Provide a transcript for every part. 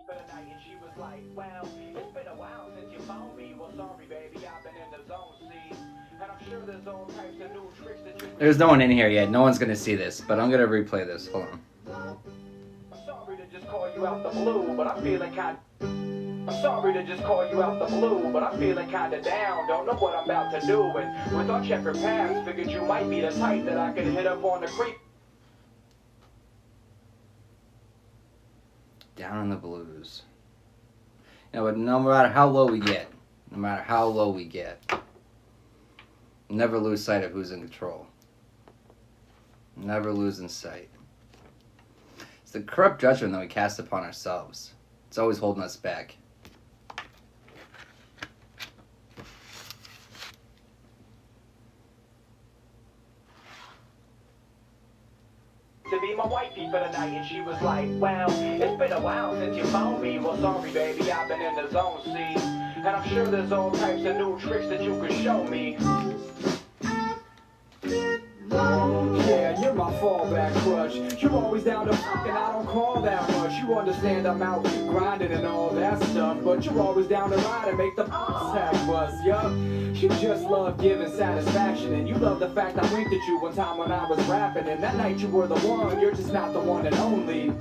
for the night, and she was like, well, it's been a while since you found me. Well, sorry, baby, I've been in the zone, see. And I'm sure there's all types of new tricks that you can... There's no one in here yet. No one's going to see this, but I'm going to replay this. Hold on. I'm sorry to just call you out the blue, but I'm feeling kind of... I'm sorry to just call you out the blue, but I'm feeling kinda down. Don't know what I'm about to do, and with our checkered past, figured you might be the type that I could hit up on the creep. Down in the blues. You know, but no matter how low we get, never lose sight of who's in control. Never lose in sight. It's the corrupt judgment that we cast upon ourselves. It's always holding us back. To be my wifey for the night, and she was like, well, it's been a while since you found me. Well, sorry, baby, I've been in the zone, see. And I'm sure there's all types of new tricks that you could show me. Yeah, you're my fallback crush. You're always down to fuck and I don't call that much. You understand I'm out grinding and all that stuff, but you're always down to ride and make the sack bust, yup. You just love giving satisfaction, and you love the fact I winked at you one time when I was rapping, and that night you were the one, you're just not the one and only.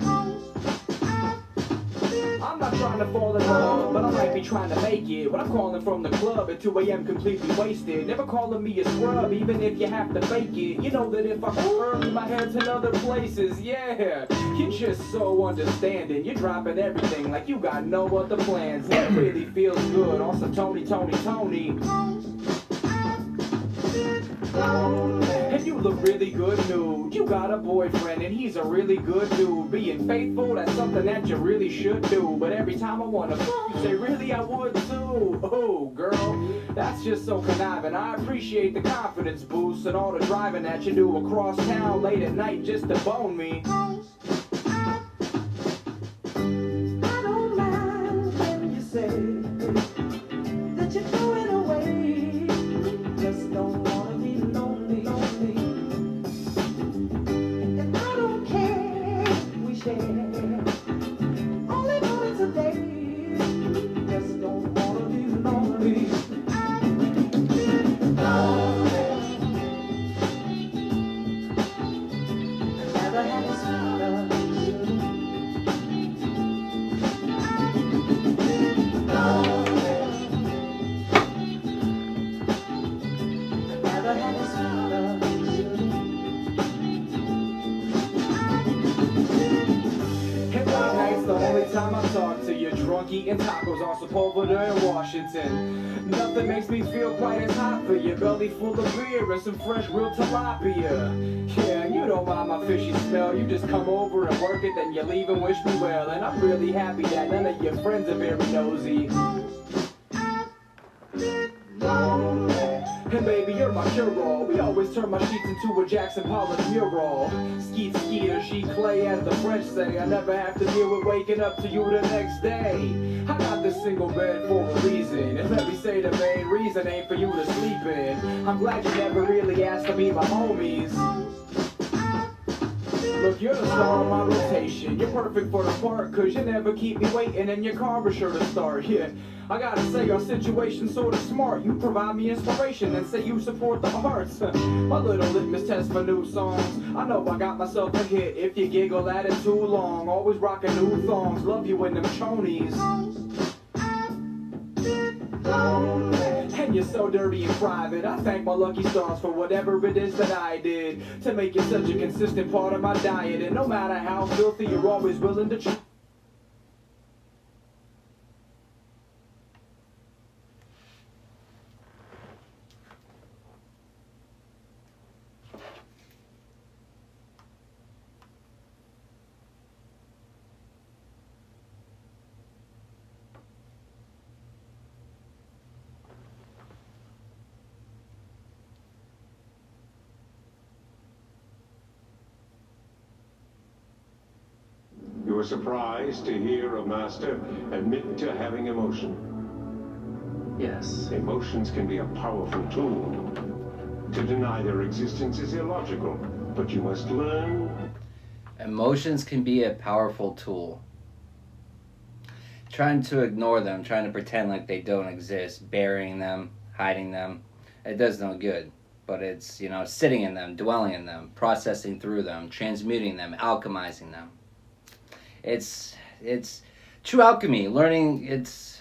I'm not trying to fall in love, but I might be trying to make it. When I'm calling from the club at 2 a.m. completely wasted. Never calling me a scrub, even if you have to fake it. You know that if I confirm, my head's in other places, yeah. You're just so understanding. You're dropping everything like you got no other plans. It really feels good. Also, Tony. And you look really good nude. You got a boyfriend and he's a really good dude. Being faithful, that's something that you really should do. But every time I wanna you say, really I would too. Oh girl, that's just so conniving. I appreciate the confidence boost and all the driving that you do across town late at night just to bone me. I don't mind when you say that you're going away. Just don't wanna be lonely. And I don't care, we share only moments a day. Just don't wanna be lonely. I'd rather have a sweet love. Time I talk to you, drunk eating tacos on Sepulveda in Washington. Nothing makes me feel quite as hot for you. Belly full of beer and some fresh grilled tilapia. Yeah, you don't mind my fishy smell. You just come over and work it, then you leave and wish me well. And I'm really happy that none of your friends are very nosy. And baby, you're my cure-all. We always turn my sheets into a Jackson Pollock mural. Skeet skeeter, she clay, as the French say. I never have to deal with waking up to you the next day. I got this single bed for a reason. And let me say the main reason ain't for you to sleep in. I'm glad you never really asked to be my homies. Look, you're the star of my rotation. You're perfect for the part, cause you never keep me waiting and your car is sure to start. Yeah, I gotta say your situation's sorta smart. You provide me inspiration and say you support the arts. My little litmus test for new songs. I know I got myself a hit if you giggle at it too long. Always rocking new thongs, love you in them chonies. And you're so dirty and private. I thank my lucky stars for whatever it is that I did to make you such a consistent part of my diet. And no matter how filthy, you're always willing to try. You were surprised to hear a master admit to having emotion. Yes. Emotions can be a powerful tool. To deny their existence is illogical, but you must learn. Emotions can be a powerful tool. trying to ignore them, trying to pretend like they don't exist, burying them, hiding them, it does no good. But it's, you know, sitting in them, dwelling in them, processing through them, transmuting them, alchemizing them. It's true alchemy. Learning, it's,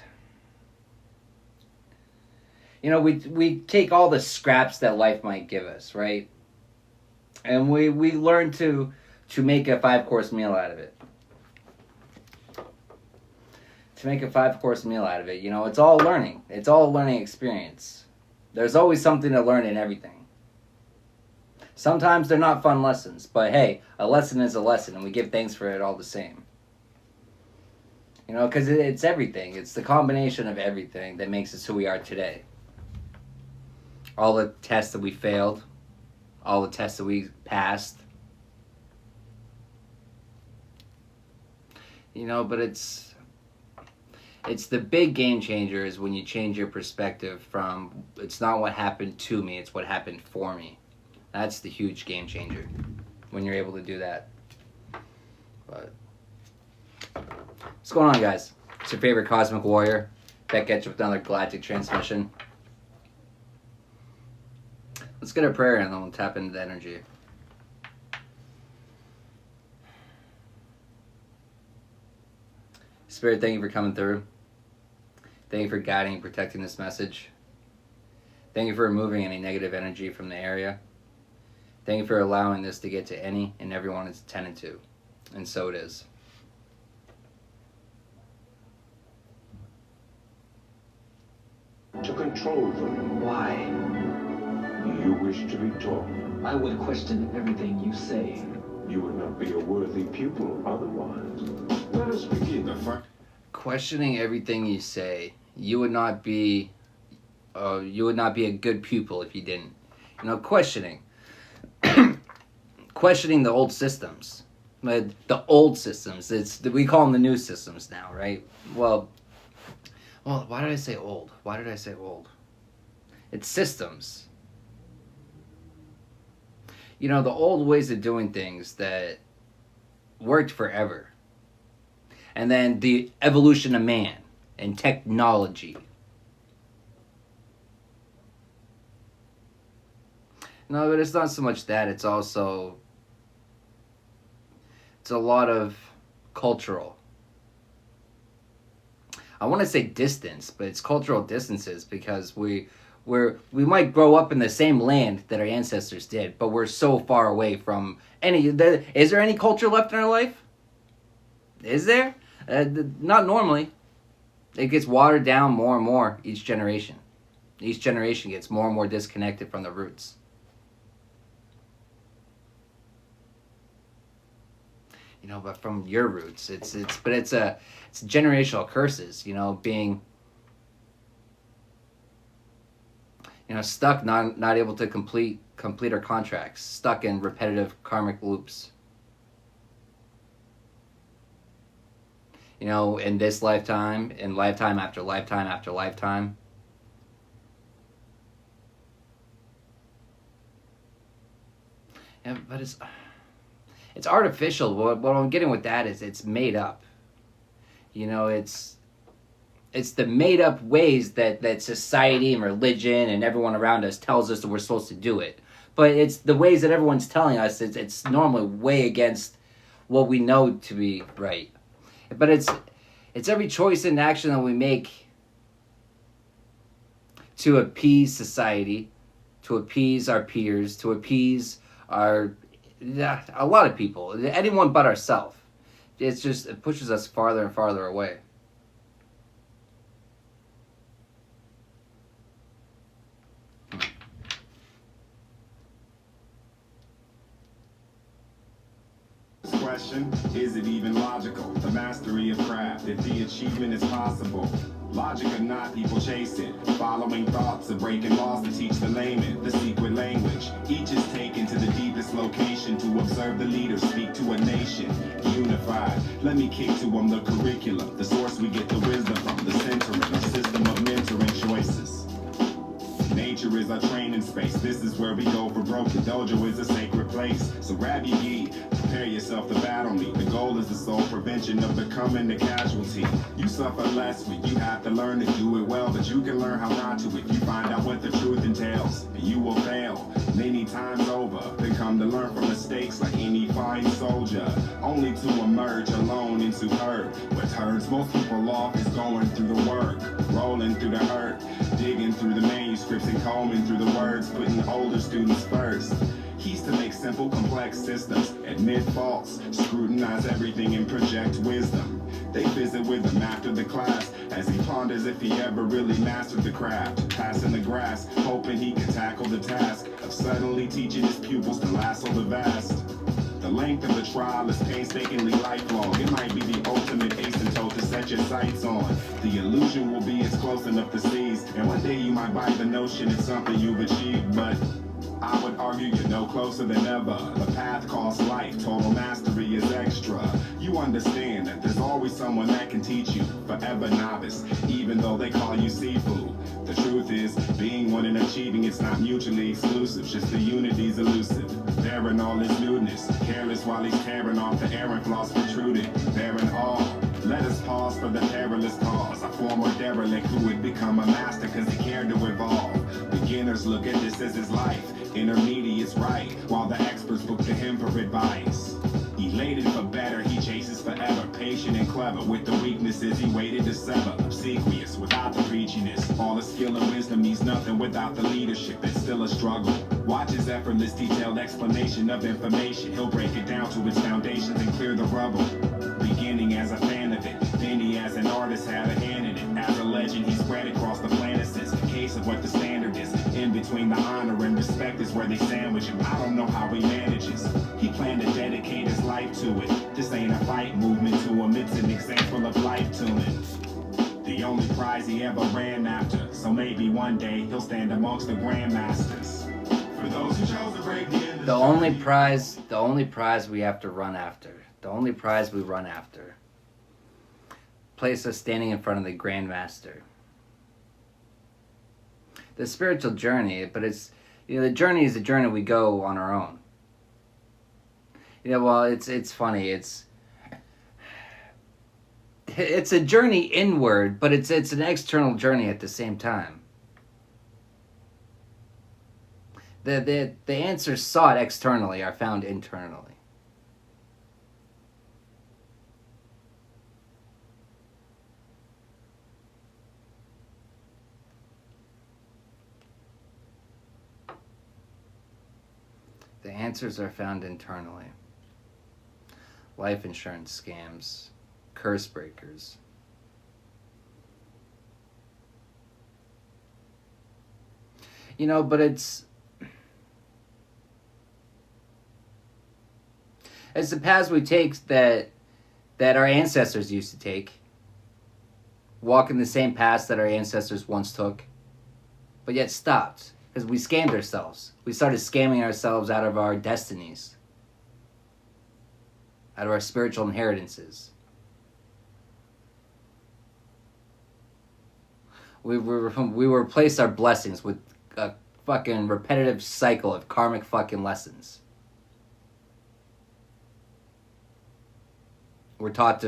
you know, we take all the scraps that life might give us, right? And we learn to make a 5-course meal out of it. To make a 5-course meal out of it, you know, it's all learning. It's all a learning experience. There's always something to learn in everything. Sometimes they're not fun lessons, but hey, a lesson is a lesson, and we give thanks for it all the same. You know, because it's everything. It's the combination of everything that makes us who we are today. All the tests that we failed, all the tests that we passed. You know, but it's the big game changer is when you change your perspective from, it's not what happened to me, it's what happened for me. That's the huge game changer when you're able to do that. But what's going on, guys? It's your favorite Cosmic Warrior. Back at you with another galactic transmission. Let's get a prayer and then we'll tap into the energy. Spirit, thank you for coming through. Thank you for guiding and protecting this message. Thank you for removing any negative energy from the area. Thank you for allowing this to get to any and everyone it's intended to. And so it is. To control them, Why? you wish to be taught. I would question everything you say. You would not be a worthy pupil otherwise. Let us begin. Questioning everything you say, you would not be a good pupil if you didn't. You know, questioning the old systems, the old systems. We call them the new systems now, right? Well, why did I say old? Why did I say old? It's systems. You know, the old ways of doing things that worked forever. And then the evolution of man and technology. No, but it's not so much that. It's also, it's a lot of cultural. I want to say distance, but it's cultural distances because we might grow up in the same land that our ancestors did, but we're so far away from any. Is there any culture left in our life? Is there? Not normally. It gets watered down more and more each generation. Each generation gets more and more disconnected from the roots. You know, but from your roots, it's generational curses. You know, being, you know, stuck, not able to complete our contracts, stuck in repetitive karmic loops. You know, in this lifetime, in lifetime after lifetime after lifetime. Yeah, but it's artificial. What I'm getting with that is it's made up. You know, it's the made up ways that society and religion and everyone around us tells us that we're supposed to do it. But it's the ways that everyone's telling us it's normally way against what we know to be right. But it's every choice and action that we make to appease society, to appease our peers, to appease a lot of people, anyone but ourselves. It pushes us farther and farther away. Question, is it even logical? The mastery of craft, if the achievement is possible. Logic or not, people chase it. Following thoughts of breaking laws to teach the layman the secret language. Each is taken to the deepest location to observe the leaders speak to a nation. Unified, let me kick to them the curriculum, the source we get the wisdom from, the centering, a system of mentoring choices. Nature is our training space. This is where we go for broke. The dojo is a sacred place. So grab your gi, prepare yourself to battle me. The goal is the sole prevention of becoming the casualty. You suffer less when you have to learn to do it well, but you can learn how not to if you find out what the truth entails. You will fail many times over, then come to learn from mistakes like any fine soldier, only to emerge alone into hurt. What hurts most people off is going through the work, rolling through the hurt, digging through the manuscripts and combing through the words, putting older students first. Keys to make simple, complex systems, admit faults, scrutinize everything and project wisdom. They visit with him after the class as he ponders if he ever really mastered the craft, passing the grass, hoping he can tackle the task of suddenly teaching his pupils to lasso the vast. The length of the trial is painstakingly lifelong. It might be the ultimate asymptote to set your sights on. The illusion will be it's close enough to seize, and one day you might buy the notion it's something you've achieved, but I would argue you're no closer than ever. The path costs life, total mastery is extra. You understand that there's always someone that can teach you, forever novice, even though they call you seafood. The truth is, being one and achieving it's not mutually exclusive, just the unity's elusive. Bearing all his newness, careless while he's tearing off the errant flaws protruded, bearing all. Let us pause for the perilous cause. A former derelict who would become a master cause he cared to evolve. Beginners look at this as his life, intermediates right, while the experts look to him for advice. Elated for better, he chases forever, patient and clever. With the weaknesses he waited to sever, obsequious without the preachiness. All the skill and wisdom means nothing without the leadership, it's still a struggle. Watch his effortless detailed explanation of information. He'll break it down to its foundations and clear the rubble. Beginning as a fan of it, then he as an artist had a hand in it. As a legend he spread across the planet since the case of what the standard is. In between the honor and respect is where they sandwich him. I don't know how he manages. He planned to dedicate his life to it. This ain't a fight movement to him, it's an example of life tuning. The only prize he ever ran after, so maybe one day he'll stand amongst the grandmasters. For those who chose to break the industry, The only prize we have to run after. The only prize we run after. Place us standing in front of the Grandmaster. The spiritual journey, but it's, the journey is a journey we go on our own. Well, it's funny. It's a journey inward, but it's an external journey at the same time. The answers sought externally are found internally. The answers are found internally. Life insurance scams, curse breakers. But it's the paths we take that our ancestors used to take. Walking the same paths that our ancestors once took, but yet stopped. Because we scammed ourselves. We started scamming ourselves out of our destinies. Out of our spiritual inheritances. We replaced our blessings with a fucking repetitive cycle of karmic fucking lessons. We're taught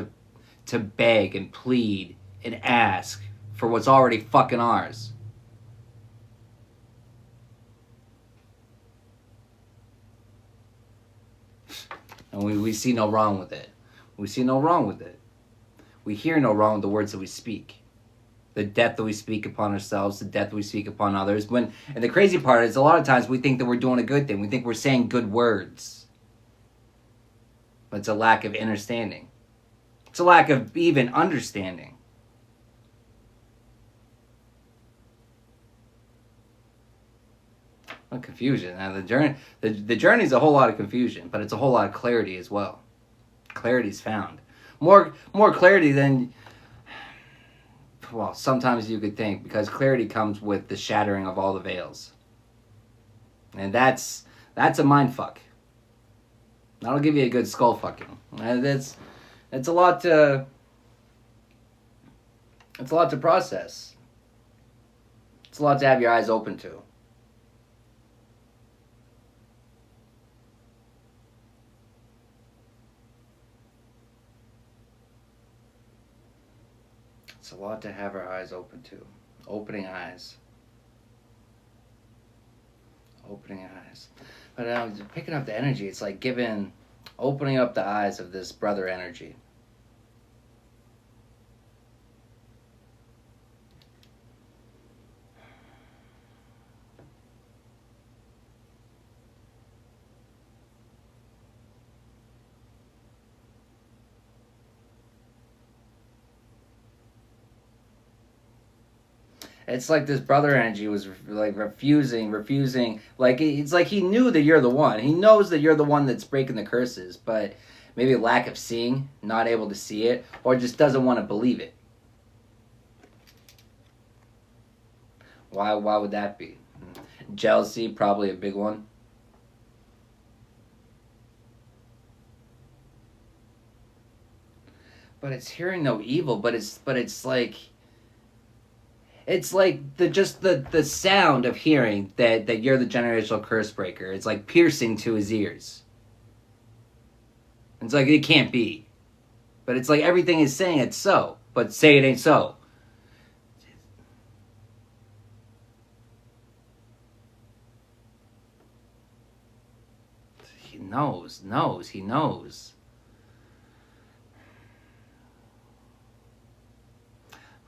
to beg and plead and ask for what's already fucking ours. And we see no wrong with it. We see no wrong with it. We hear no wrong with the words that we speak. The death that we speak upon ourselves, the death that we speak upon others. And the crazy part is a lot of times we think that we're doing a good thing. We think we're saying good words. But it's a lack of understanding. It's a lack of even understanding. Confusion. Now the journey is a whole lot of confusion, but it's a whole lot of clarity as well. Clarity is found. More clarity than, well, sometimes you could think, because clarity comes with the shattering of all the veils. And that's a mind fuck. That'll give you a good skull fucking. It's a lot to process. It's a lot to have your eyes open to. It's a lot to have our eyes open to. Opening eyes. Opening eyes. But picking up the energy, it's like opening up the eyes of this brother energy. It's like this brother energy was like refusing. Like it's like he knew that you're the one. He knows that you're the one that's breaking the curses, but maybe lack of seeing, not able to see it, or just doesn't want to believe it. Why would that be? Jealousy, probably a big one. But it's hearing no evil, but it's like the sound of hearing that you're the generational curse breaker. It's like piercing to his ears. It's like it can't be. But it's like everything is saying it's so, but say it ain't so. He knows.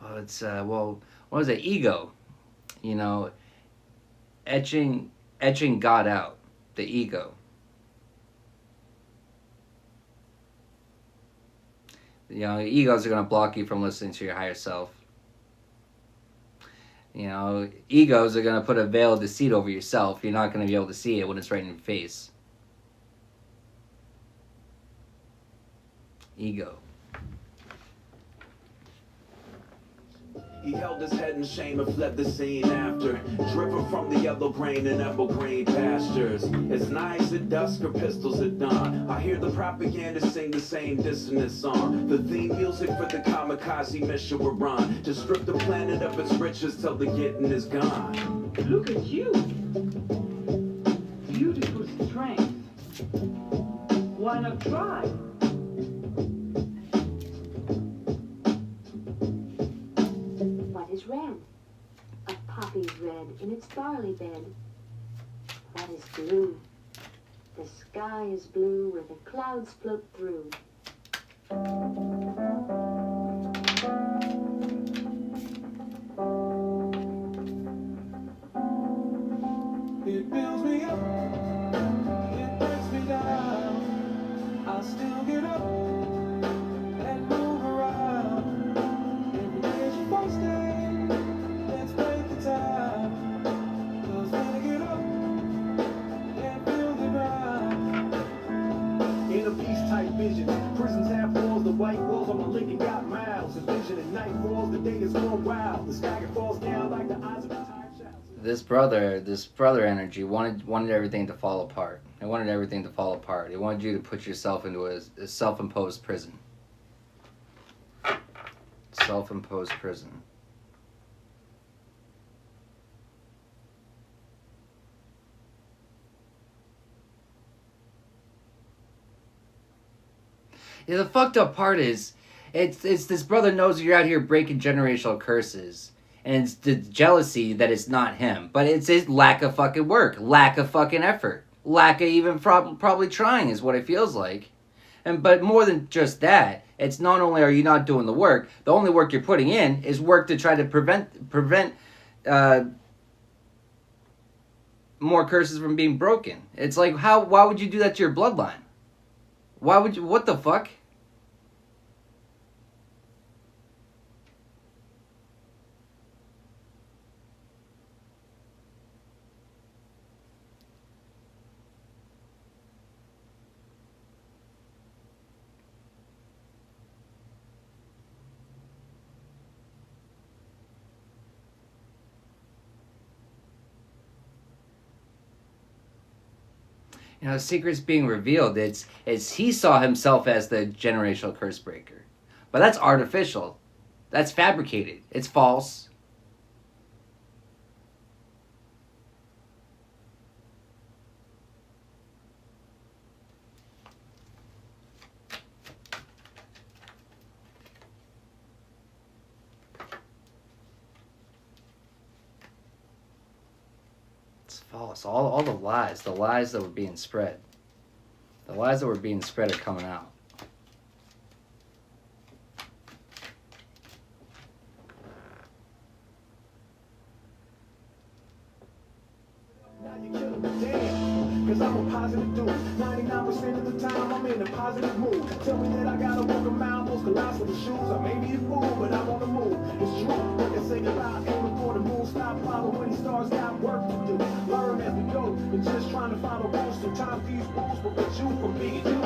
Well, it's what was it? Ego, you know, etching God out, the ego. You know, egos are gonna block you from listening to your higher self. You know, egos are gonna put a veil of deceit over yourself. You're not gonna be able to see it when it's right in your face. Ego. He held his head in shame and fled the scene after, driven from the yellow grain and evergreen pastures. It's nights at dusk or pistols at dawn. I hear the propaganda sing the same dissonant song. The theme music for the kamikaze mission we're on, to strip the planet of its riches till the getting is gone. Look at you. Beautiful strength. Why not try? Red. A poppy's red in its barley bed. What is blue? The sky is blue where the clouds float through. It builds me up, it breaks me down. I still get up and move around. Every day's your first day. Vision. Prisons have walls, the white walls on my Lincoln got miles. His vision at night falls, the day is going wild. The sky falls down like the eyes of a time child. This brother energy wanted everything to fall apart. It wanted everything to fall apart. It wanted you to put yourself into a self-imposed prison. Self-imposed prison. Yeah, the fucked up part is, it's this brother knows you're out here breaking generational curses, and it's the jealousy that it's not him, but it's his lack of fucking work, lack of fucking effort, lack of even probably trying is what it feels like, but more than just that, it's not only are you not doing the work, the only work you're putting in is work to try to prevent more curses from being broken. It's like why would you do that to your bloodline? Why would you? What the fuck? You know, secrets being revealed. It's he saw himself as the generational curse breaker, but that's artificial, that's fabricated, it's false. false. All the lies that were being spread. The lies that were being spread are coming out. Cause I'm a positive dude. 99% of the time I'm in a positive mood. Tell me that I gotta walk a mile, those colossal shoes. I may be a fool, but I'm on the move. It's true. Like I say about aiming for the moon. Stop following the stars, got work to do. Learn as we go. And just trying to follow rules. Sometimes these rules will prevent you from being you.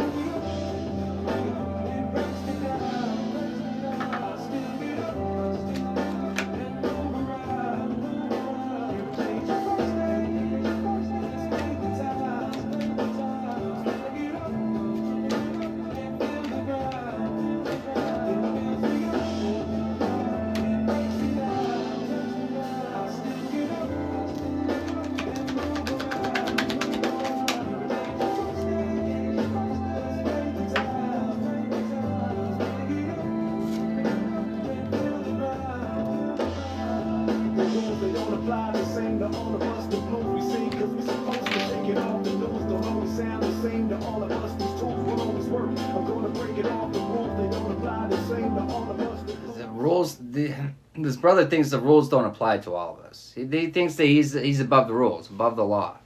This brother thinks the rules don't apply to all of us. He thinks that he's above the rules, above the law.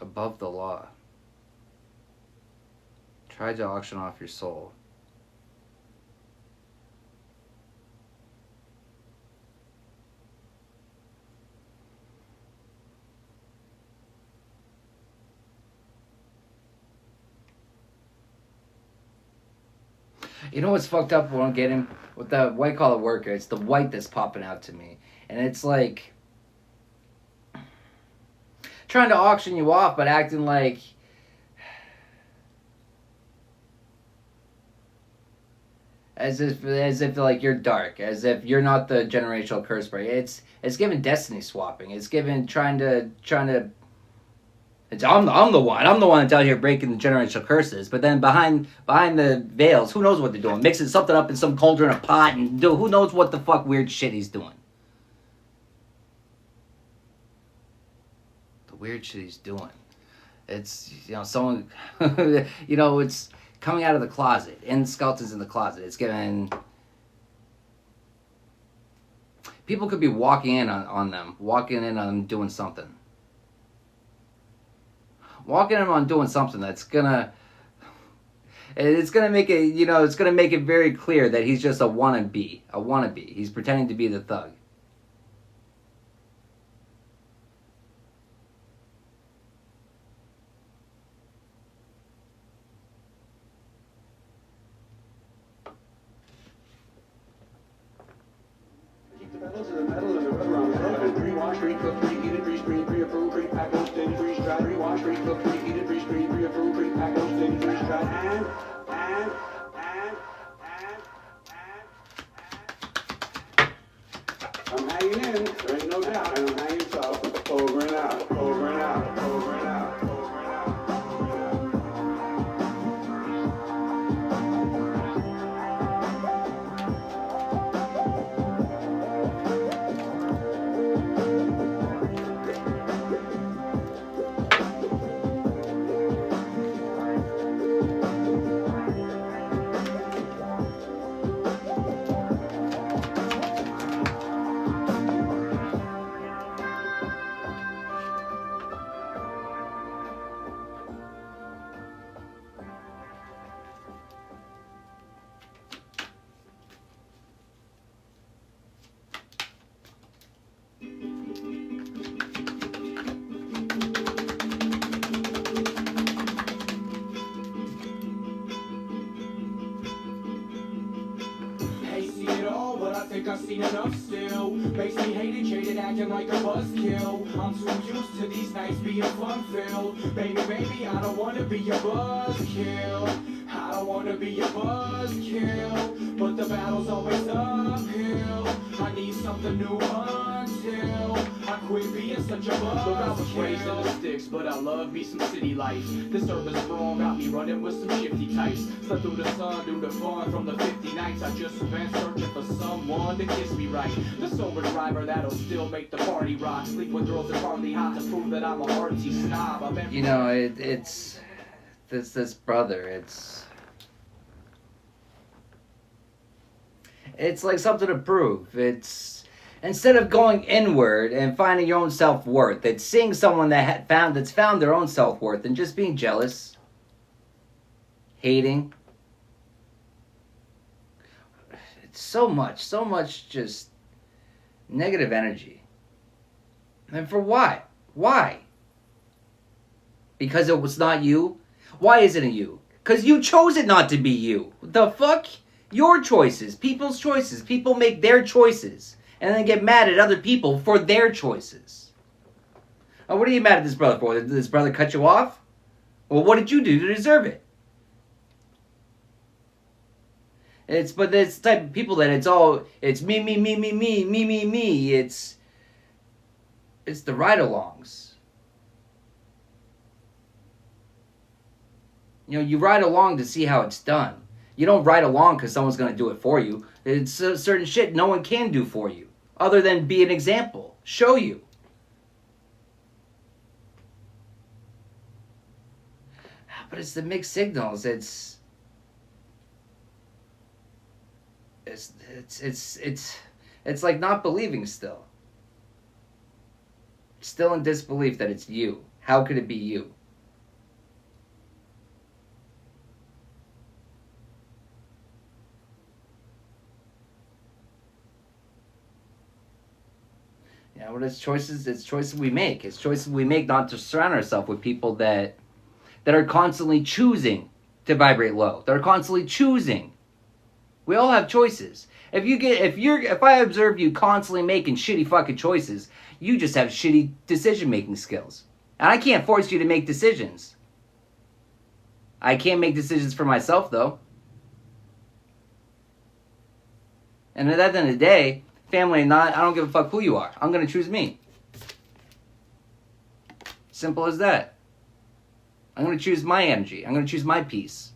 Above the law. Try to auction off your soul. You know what's fucked up when I'm getting with the white collar worker? It's the white that's popping out to me. And it's like trying to auction you off, but acting like as if like you're dark, as if you're not the generational curse breaker. It's given destiny swapping. It's given trying to I'm the one that's out here breaking the generational curses. But then behind the veils, who knows what they're doing? Mixing something up in some cauldron, a pot, and who knows what the fuck weird shit he's doing. The weird shit he's doing. It's, someone, it's coming out of the closet. And skeletons in the closet. It's given... People could be walking in on them doing something. Walking him on doing something that's gonna... It's gonna make it, it's gonna make it very clear that he's just a wannabe. A wannabe. He's pretending to be the thug. Keep the pedal to the metal and the rubber on flow. 3 wash, 3 cook, 3 heated, 3 screen, 3 approve, 3 pack, no steady, 3 dry, 3 wash, 3 cook, 3 heated, 3 screen, 3 approve, 3 pack, no steady, 3 dry, and I'm hanging in, there ain't no doubt, and I'm hanging tough, over and out, over and out, over and out, over and out. I've seen enough still. Makes me hated, jaded, acting like a buzzkill. I'm too used to these nights being fun-filled. Baby, I don't wanna be a buzzkill. I don't wanna be a buzzkill. But the battle's always uphill. I need something new until I quit being such a buzz. Look, I was raised in the sticks, but I love me some city life. This urban sprawl got me running with some shifty types. Slept through the sun, through the fun from the 50 nights. I just spent searching for someone to kiss me right. The sober driver that'll still make the party rock. Sleep with girls that hardly hot to prove that I'm a artsy snob. You know, it's this brother. It's like something to prove. It's instead of going inward and finding your own self-worth, it's seeing someone that's found their own self-worth and just being jealous, hating. It's so much just negative energy. And for why? Why? Because it was not you? Why isn't it you? Because you chose it not to be you. What the fuck? Your choices, people's choices. People make their choices and then get mad at other people for their choices. Now, what are you mad at this brother for? Did this brother cut you off? Well, what did you do to deserve it? But it's the type of people that it's me. It's the ride-alongs. You know, you ride along to see how it's done. You don't ride along because someone's going to do it for you. It's certain shit no one can do for you. Other than be an example. Show you. But it's the mixed signals. It's like not believing still. Still in disbelief that it's you. How could it be you? Yeah, well, it's choices we make. It's choices we make not to surround ourselves with people that are constantly choosing to vibrate low. That are constantly choosing. We all have choices. If I observe you constantly making shitty fucking choices, you just have shitty decision-making skills. And I can't force you to make decisions. I can't make decisions for myself, though. And at the end of the day, family or not, I don't give a fuck who you are. I'm going to choose me. Simple as that. I'm going to choose my energy. I'm going to choose my peace.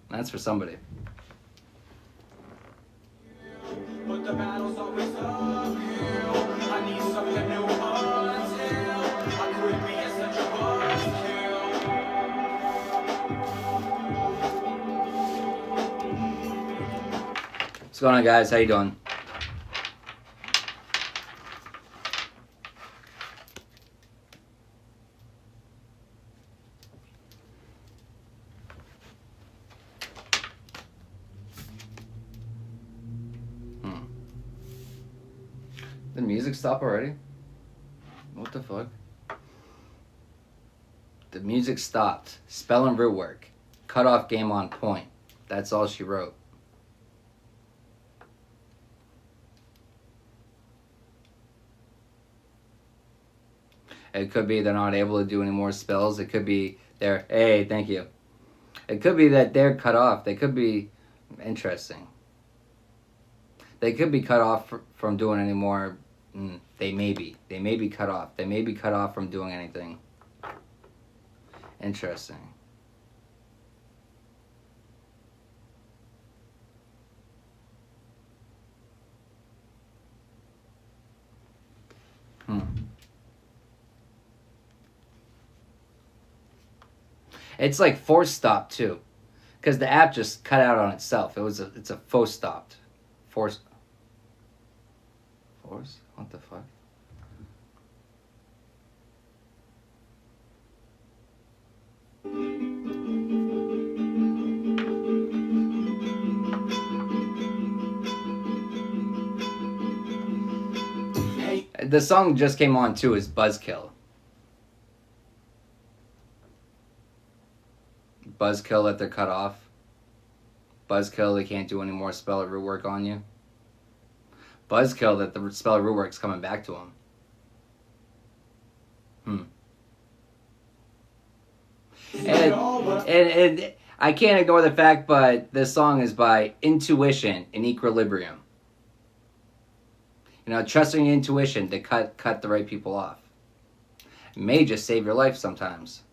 That's for somebody. But the battle's always uphill. I need something new until I quit being such a buzzkill. What's going on, guys? How you doing? The music stop already? What the fuck? The music stopped. Spell and root work. Cut off game on point. That's all she wrote. It could be they're not able to do any more spells. It could be they're... Hey, thank you. It could be that they're cut off. They could be... Interesting. They could be cut off from doing any more... They may be. They may be cut off. They may be cut off from doing anything. Interesting. It's like force stop too, because the app just cut out on itself. It's a force stopped. Force. What the fuck? Hey. The song just came on too is Buzzkill. Buzzkill that they're cut off. Buzzkill they can't do any more spell or root work on you. Buzzkill that the spell or root work's coming back to him. And I can't ignore the fact, but this song is by Intuition in Equilibrium. You know, trusting your intuition to cut the right people off. It may just save your life sometimes.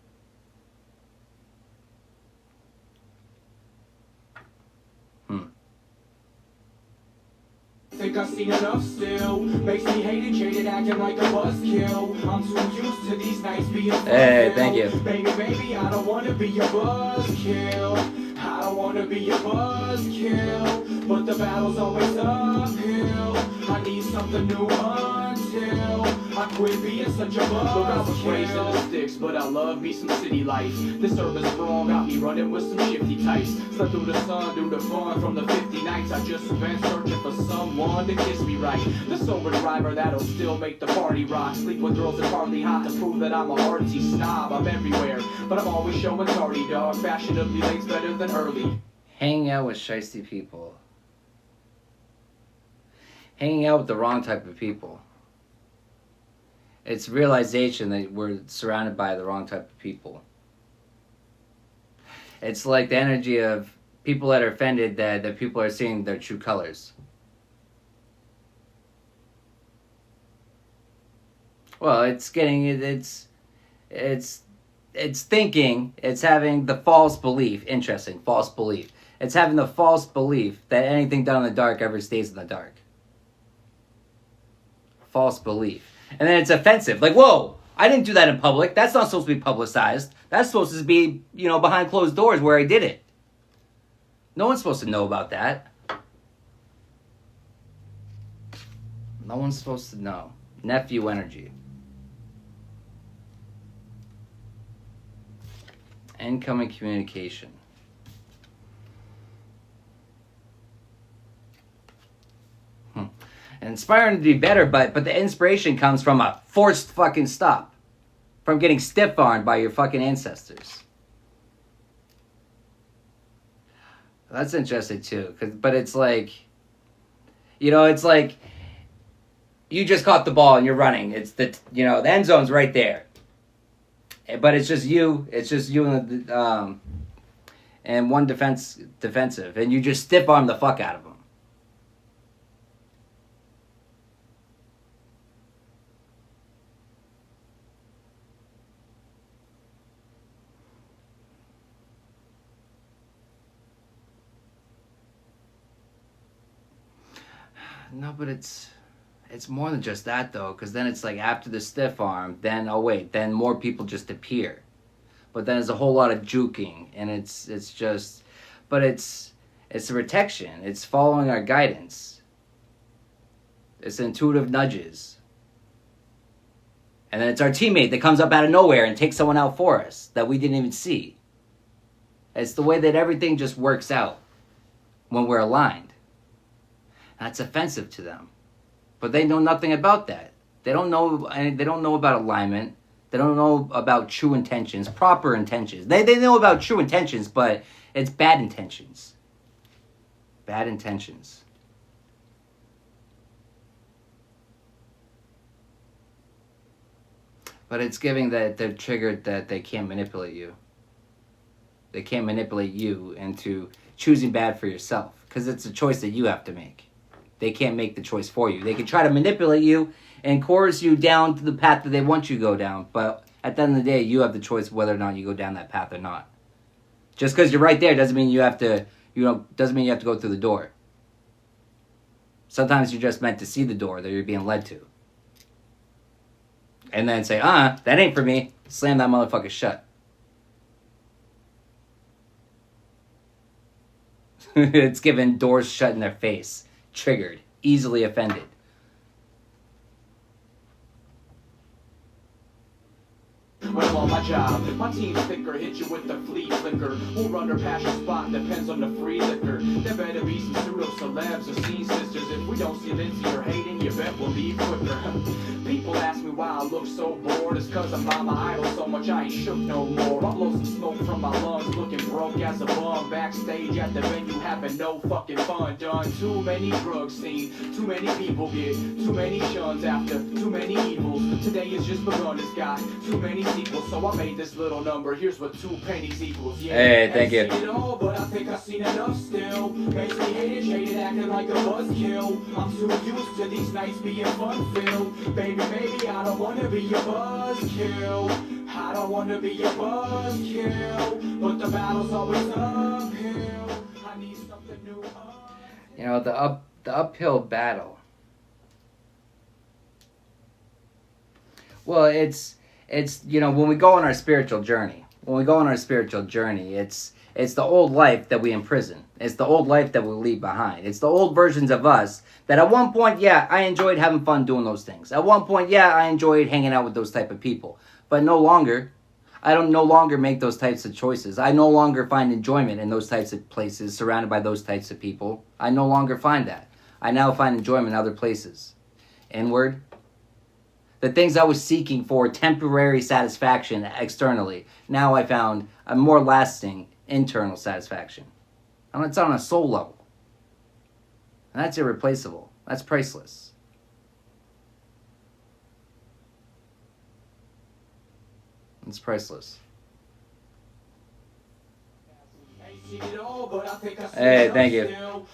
Think I've seen enough still. Makes me hated, jaded, acting like a buzzkill. I'm too used to these nights being Hey, thank you. Baby, I don't wanna be a buzzkill. I don't wanna be a buzzkill. But the battle's always uphill. I need something new until I quit being such a buzzkill. Look, I was raised in the sticks, but I love me some city life. This urban sprawl got me running with some shifty types. Slept through the sun, through the fun from the 50 nights. I just spent searching for someone to kiss me right. The sober driver that'll still make the party rock. Sleep with girls that's hardly hot to prove that I'm a artsy snob. I'm everywhere, but I'm always showing tardy, dog. Fashionably late's better than early. Hanging out with shiesty people. Hanging out with the wrong type of people. It's realization that we're surrounded by the wrong type of people. It's like the energy of people that are offended that people are seeing their true colors. Well, it's thinking, it's having the false belief, interesting, false belief. It's having the false belief that anything done in the dark ever stays in the dark. False belief. And then it's offensive. Like, whoa, I didn't do that in public. That's not supposed to be publicized. That's supposed to be, you know, behind closed doors where I did it. No one's supposed to know about that. No one's supposed to know. Nephew energy. Incoming communication. Inspiring to be better, but the inspiration comes from a forced fucking stop. From getting stiff-armed by your fucking ancestors. That's interesting too, but it's like, you know, it's like you just caught the ball and you're running. It's the end zone's right there, but it's just you and one defensive, and you just stiff-arm the fuck out of them. No, but it's more than just that though, because then it's like after the stiff arm, then oh wait, then more people just appear, but then there's a whole lot of juking, and it's just, but it's a protection. It's following our guidance. It's intuitive nudges, and then it's our teammate that comes up out of nowhere and takes someone out for us that we didn't even see. It's the way that everything just works out when we're aligned. That's offensive to them, but they know nothing about that. They don't know about alignment. They don't know about true intentions, proper intentions. They know about true intentions, but it's bad intentions. Bad intentions. But it's giving that they're triggered that they can't manipulate you. They can't manipulate you into choosing bad for yourself, because it's a choice that you have to make. They can't make the choice for you. They can try to manipulate you and coerce you down to the path that they want you to go down. But at the end of the day, you have the choice whether or not you go down that path or not. Just because you're right there doesn't mean you have to, doesn't mean you have to go through the door. Sometimes you're just meant to see the door that you're being led to. And then say, that ain't for me. Slam that motherfucker shut. It's giving doors shut in their face. Triggered, easily offended. When I'm on my job, my team's thicker, hit you with the flea flicker. Who'll run or pass your spot, depends on the free liquor. There better be some pseudo-celebs or scene sisters. If we don't see Lindsay or Hayden, you bet we'll leave quicker. People ask me why I look so bored. It's cause I'm by my idol so much I ain't shook no more. I blow some smoke from my lungs, looking broke as a bum. Backstage at the venue, having no fucking fun. Done too many drugs seen, too many people get too many shuns after too many evils. Today is just begun, it's got too many sequels, so so I made this little number. Here's what 2 pennies equals. Yeah, hey, thank you. Ain't seen it all, but I think I've seen enough still. Makes me hated, shaded, acting like a buzzkill. I'm too used to these nights being fun-filled. Baby, maybe I don't wanna be your buzzkill. I don't wanna be your buzzkill. But the battle's always uphill. I need something new. You know, the uphill battle. Well, it's you know, when we go on our spiritual journey, it's the old life that we imprison. It's the old life that we leave behind. It's the old versions of us that at one point, yeah, I enjoyed having fun doing those things. At one point, yeah, I enjoyed hanging out with those type of people. But no longer. I don't no longer make those types of choices. I no longer find enjoyment in those types of places, surrounded by those types of people. I no longer find that. I now find enjoyment in other places. Inward. The things I was seeking for temporary satisfaction externally, now I found a more lasting internal satisfaction. And it's on a soul level. And that's irreplaceable. That's priceless. It's priceless. Hey, thank you.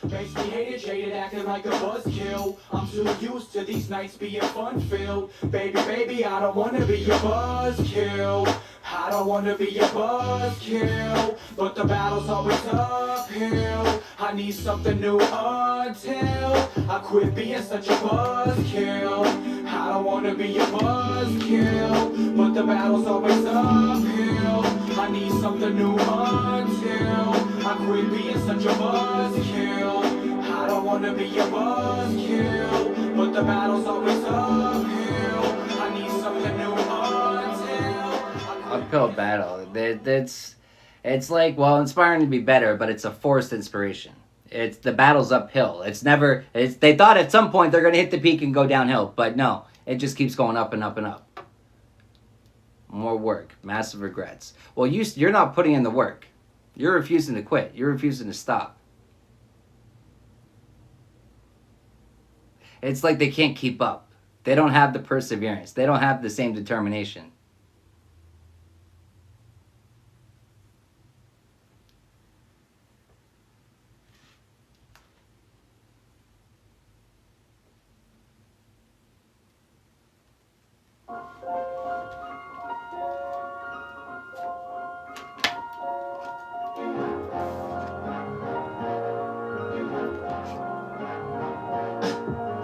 Makes me hated, shaded, acting like a buzzkill. I'm too used to these nights being fun-filled. Baby, I don't wanna be your buzzkill. I don't wanna be your buzzkill. But the battle's always uphill. I need something new until I quit being such a buzzkill. I don't wanna be your buzzkill. But the battle's always uphill. I need something new until I quit being such a buzzkill. I don't wanna be your buzzkill. But the battle's always uphill. I need something new until uphill battle. It's like, well, inspiring to be better, but it's a forced inspiration. It's the battle's uphill. They thought at some point they're going to hit the peak and go downhill, but no, it just keeps going up and up and up. More work, massive regrets. Well, you're not putting in the work. You're refusing to quit. You're refusing to stop. It's like they can't keep up. They don't have the perseverance. They don't have the same determination.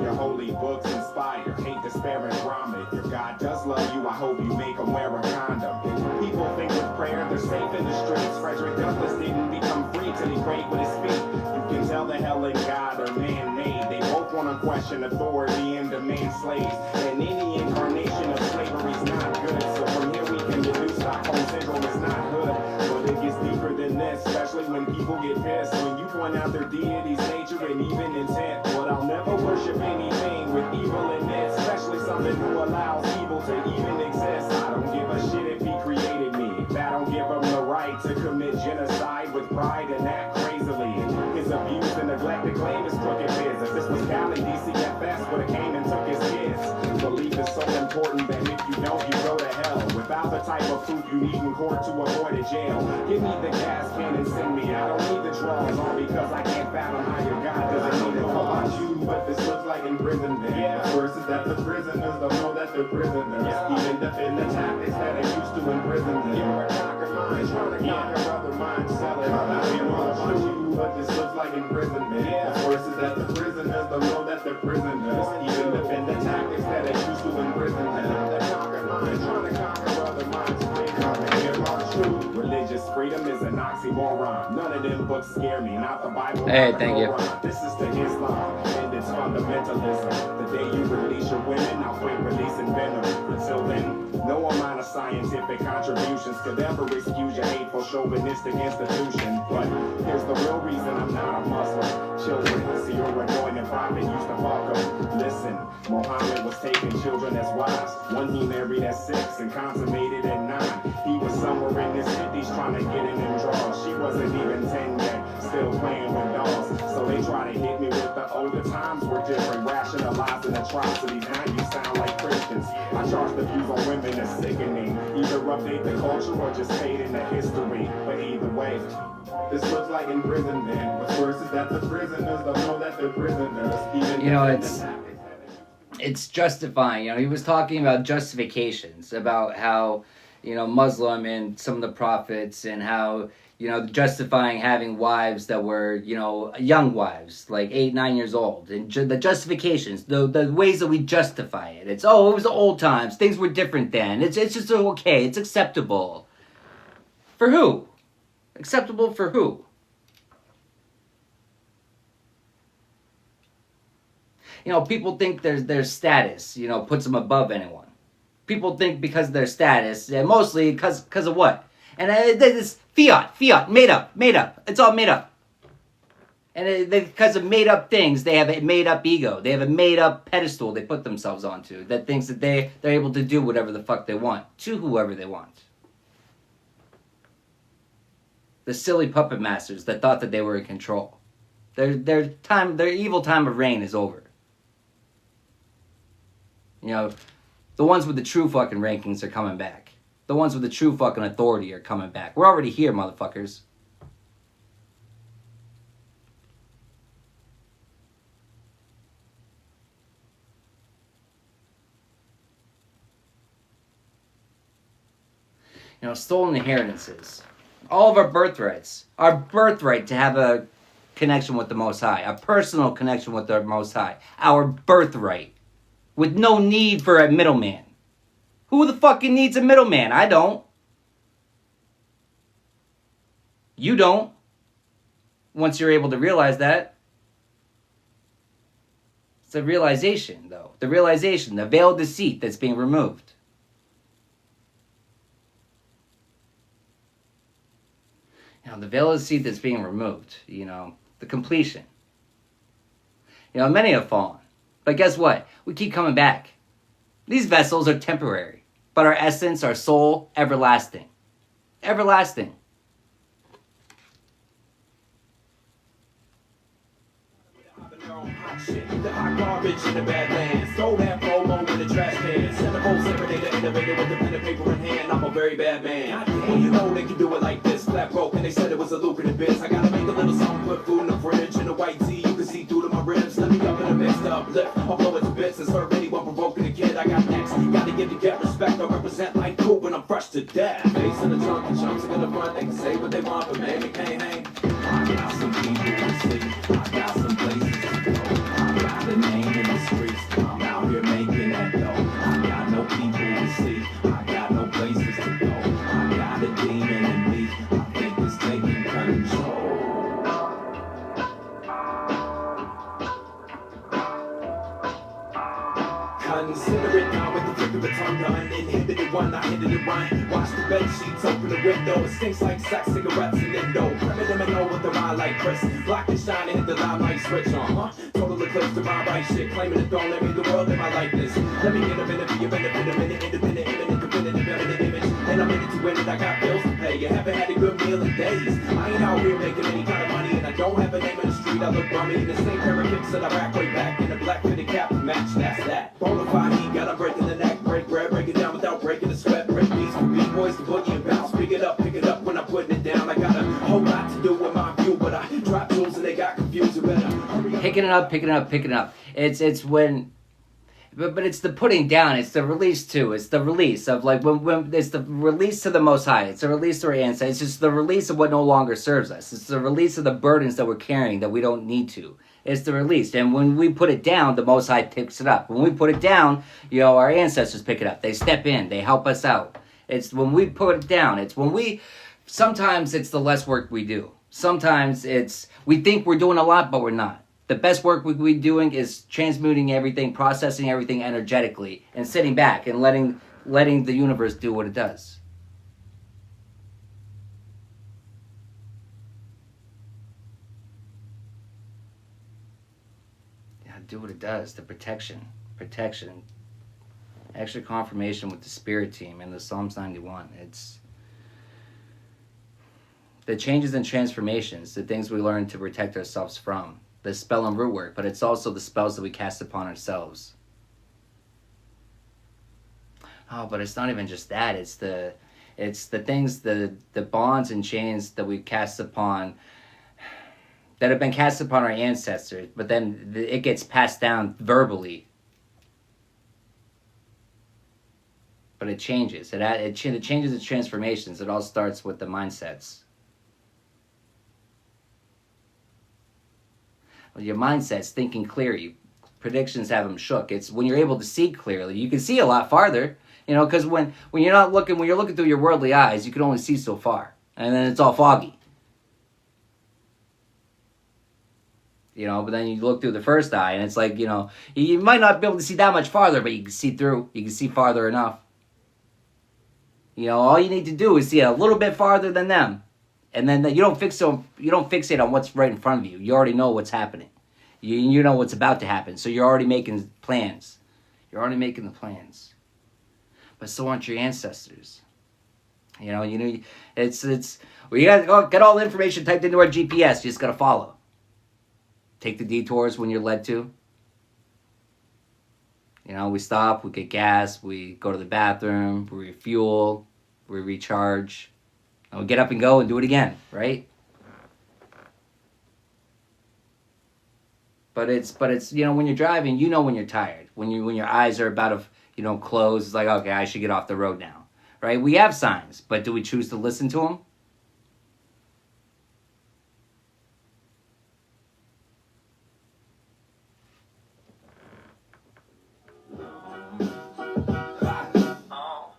Your holy books inspire, hate, despair, and drama. If your God does love you, I hope you make him wear a condom. People think with prayer they're safe in the streets. Frederick Douglass didn't become free till he prayed with his feet. You can tell the hell in God are man-made. They both want to question authority and demand slaves. And any incarnation of slavery is not good. So from here we can deduce Stockholm Syndrome is not good. But it gets deeper than this, especially when people get pissed. When you point out their deity's nature and even intent. But I'll never worship anything with evil in it, especially something who allows evil to even exist. I don't give a shit if he created me. That don't give him the right to commit genocide with pride and act crazily. His abuse and neglect to claim his crooked business. This was Cali, DCFS, where it came and took his kids. Belief is so important that if you don't, you go to hell. Without the type of proof you need in court to avoid a jail. Give me the gas can and send me. I don't need the draws on because I can't fathom how your God doesn't need to know about you. But this looks like imprisonment. Yeah. The verse is that the prisoners don't know that they're prisoners. Yeah. Even defend the tactics that are used to imprison them. You're a conquer mind, trying to conquer other minds, selling. I don't know about you, but this looks like imprisonment. Yeah. The verse is that the prisoners don't know that they're prisoners. Even defend the tactics that are used to imprison them. They're conquer mind, trying to conquer other minds. Religious freedom is an oxymoron. None of them books scare me, not the Bible. Hey, thank you. This is the Islam and its fundamentalism. The day you release your women, I'll quit releasing venom. Until then, no amount of scientific contributions could ever excuse your hateful chauvinistic institution. But here's the real reason I'm not a Muslim. Children, see your anointed prophet used to fuck them. Listen, Muhammad was taking children as wives. One he married at 6 and consummated at 9. He was somewhere in his 50s trying to get in them draws. She wasn't even 10 yet, still playing with dolls. So they try to hit me with the older times were different, rationalizing atrocities. Now you sound like Christians. I charge the views on women as sickening. Either update the culture or just fade into history. But either way, this looks like imprisonment. What's worse is that the prisoners don't know that they're prisoners. Even You know, it's justifying. You know, he was talking about justifications, about how, you know, Muslim and some of the prophets, and how, you know, justifying having wives that were, you know, young wives, like 8, 9 years old. And the justifications, the ways that we justify it. It's, oh, it was the old times. Things were different then. It's just okay. It's acceptable. For who? Acceptable for who? You know, people think their status, you know, puts them above anyone. People think because of their status, and mostly because of what? And this fiat, made up. It's all made up. And because of made up things, they have a made up ego. They have a made up pedestal they put themselves onto that thinks that they're able to do whatever the fuck they want to whoever they want. The silly puppet masters that thought that they were in control. Their evil time of reign is over. You know, the ones with the true fucking rankings are coming back. The ones with the true fucking authority are coming back. We're already here, motherfuckers. You know, stolen inheritances. All of our birthrights. Our birthright to have a connection with the Most High. A personal connection with the Most High. Our birthright. With no need for a middleman. Who the fucking needs a middleman? I don't. You don't. Once you're able to realize that. It's a realization, though. The realization, the veil of deceit that's being removed. You know, the veil of deceit that's being removed. You know, the completion. You know, many have fallen. But guess what? We keep coming back. These vessels are temporary. But our essence, our soul, everlasting. Everlasting. The hot garbage in the badlands. Throw that promo in the trash can. Send a whole separator, innovator with the pen and paper in hand. I'm a very bad man. When you know they can do it like this, flat broke, and they said it was a lucrative biz. I gotta make a little something, put food in the fridge, and a white tea you can see through to my ribs. Let me up in a mixed up lip. I'll blow it to bits and serve anyone provoking a kid. I got next. Gotta give you get respect. I represent like cool when I'm fresh to death. Face in the trunk and chumps in the front. They can say what they want, but man, they can't hang. I got some people to see. I got some places to go. I got the name in the streets. I'm out here making that dough. I got no people to see. I got no places to go. I got a demon in me. I think it's taking control. Consider it now with the flick of a tongue gun. Inhibited one, I hindered it run. Watch the bed sheets, open the window. It stinks like sex, cigarettes, and endo. Primitive and know with the eye like Chris. Black and shining, hit the limelight switch on, Total eclipse to my right shit. Claiming the throne, let me the world in my likeness. Let me get a minute, be a benefit, a minute, independent, imminent, definitive, eminent image. And I'm in it to win it, I got bills to pay. You haven't had a good meal in days. I ain't out here making any kind of money, and I don't have a name in the street. I look bummy in the same pair of kicks that I rack way back. In a black fitted cap match, that's that. Bonafide heat, got I'm breaking the neck, break bread, break it down without breaking the sweat. Break beats for B-boys to boogie and bounce. Pick it up when I'm putting it down. I got a whole lot to do with my view, but I drop jewels and they got confused. You better hurry up. Picking it up. It's when... But it's the putting down, it's the release too. It's the release of like when it's the release to the Most High. It's the release to our ancestors. It's just the release of what no longer serves us. It's the release of the burdens that we're carrying that we don't need to. It's the release. And when we put it down, the Most High picks it up. When we put it down, you know, our ancestors pick it up. They step in. They help us out. It's when we put it down. It's when we... Sometimes it's the less work we do. Sometimes it's... We think we're doing a lot, but we're not. The best work we're doing is transmuting everything, processing everything energetically, and sitting back and letting the universe do what it does. Yeah, do what it does. The protection. Extra confirmation with the spirit team in the Psalms 91. It's the changes and transformations, the things we learn to protect ourselves from. The spell and root work, but it's also the spells that we cast upon ourselves. Oh, but it's not even just that. It's the It's the things, the bonds and chains that we cast upon, that have been cast upon our ancestors, but then it gets passed down verbally. But it changes. It changes, its transformations. It all starts with the mindsets. Well, your mindset's thinking clearly. Predictions have them shook. It's when you're able to see clearly. You can see a lot farther. You know, because when you're not looking, when you're looking through your worldly eyes, you can only see so far. And then it's all foggy. You know, but then you look through the first eye, and it's like, you know, you might not be able to see that much farther, but you can see through. You can see farther enough. You know, all you need to do is see a little bit farther than them. And then you don't fixate on what's right in front of you. You already know what's happening. You know what's about to happen. So you're already making plans. You're already making the plans. But so aren't your ancestors. You know, it's well, you gotta get all the information typed into our GPS. You just gotta follow. Take the detours when you're led to. You know, we stop, we get gas, we go to the bathroom, we refuel, we recharge, and we get up and go and do it again, right? But it's you know, when you're driving, you know when you're tired. When your eyes are about to, you know, close, it's like, okay, I should get off the road now, right? We have signs, but do we choose to listen to them?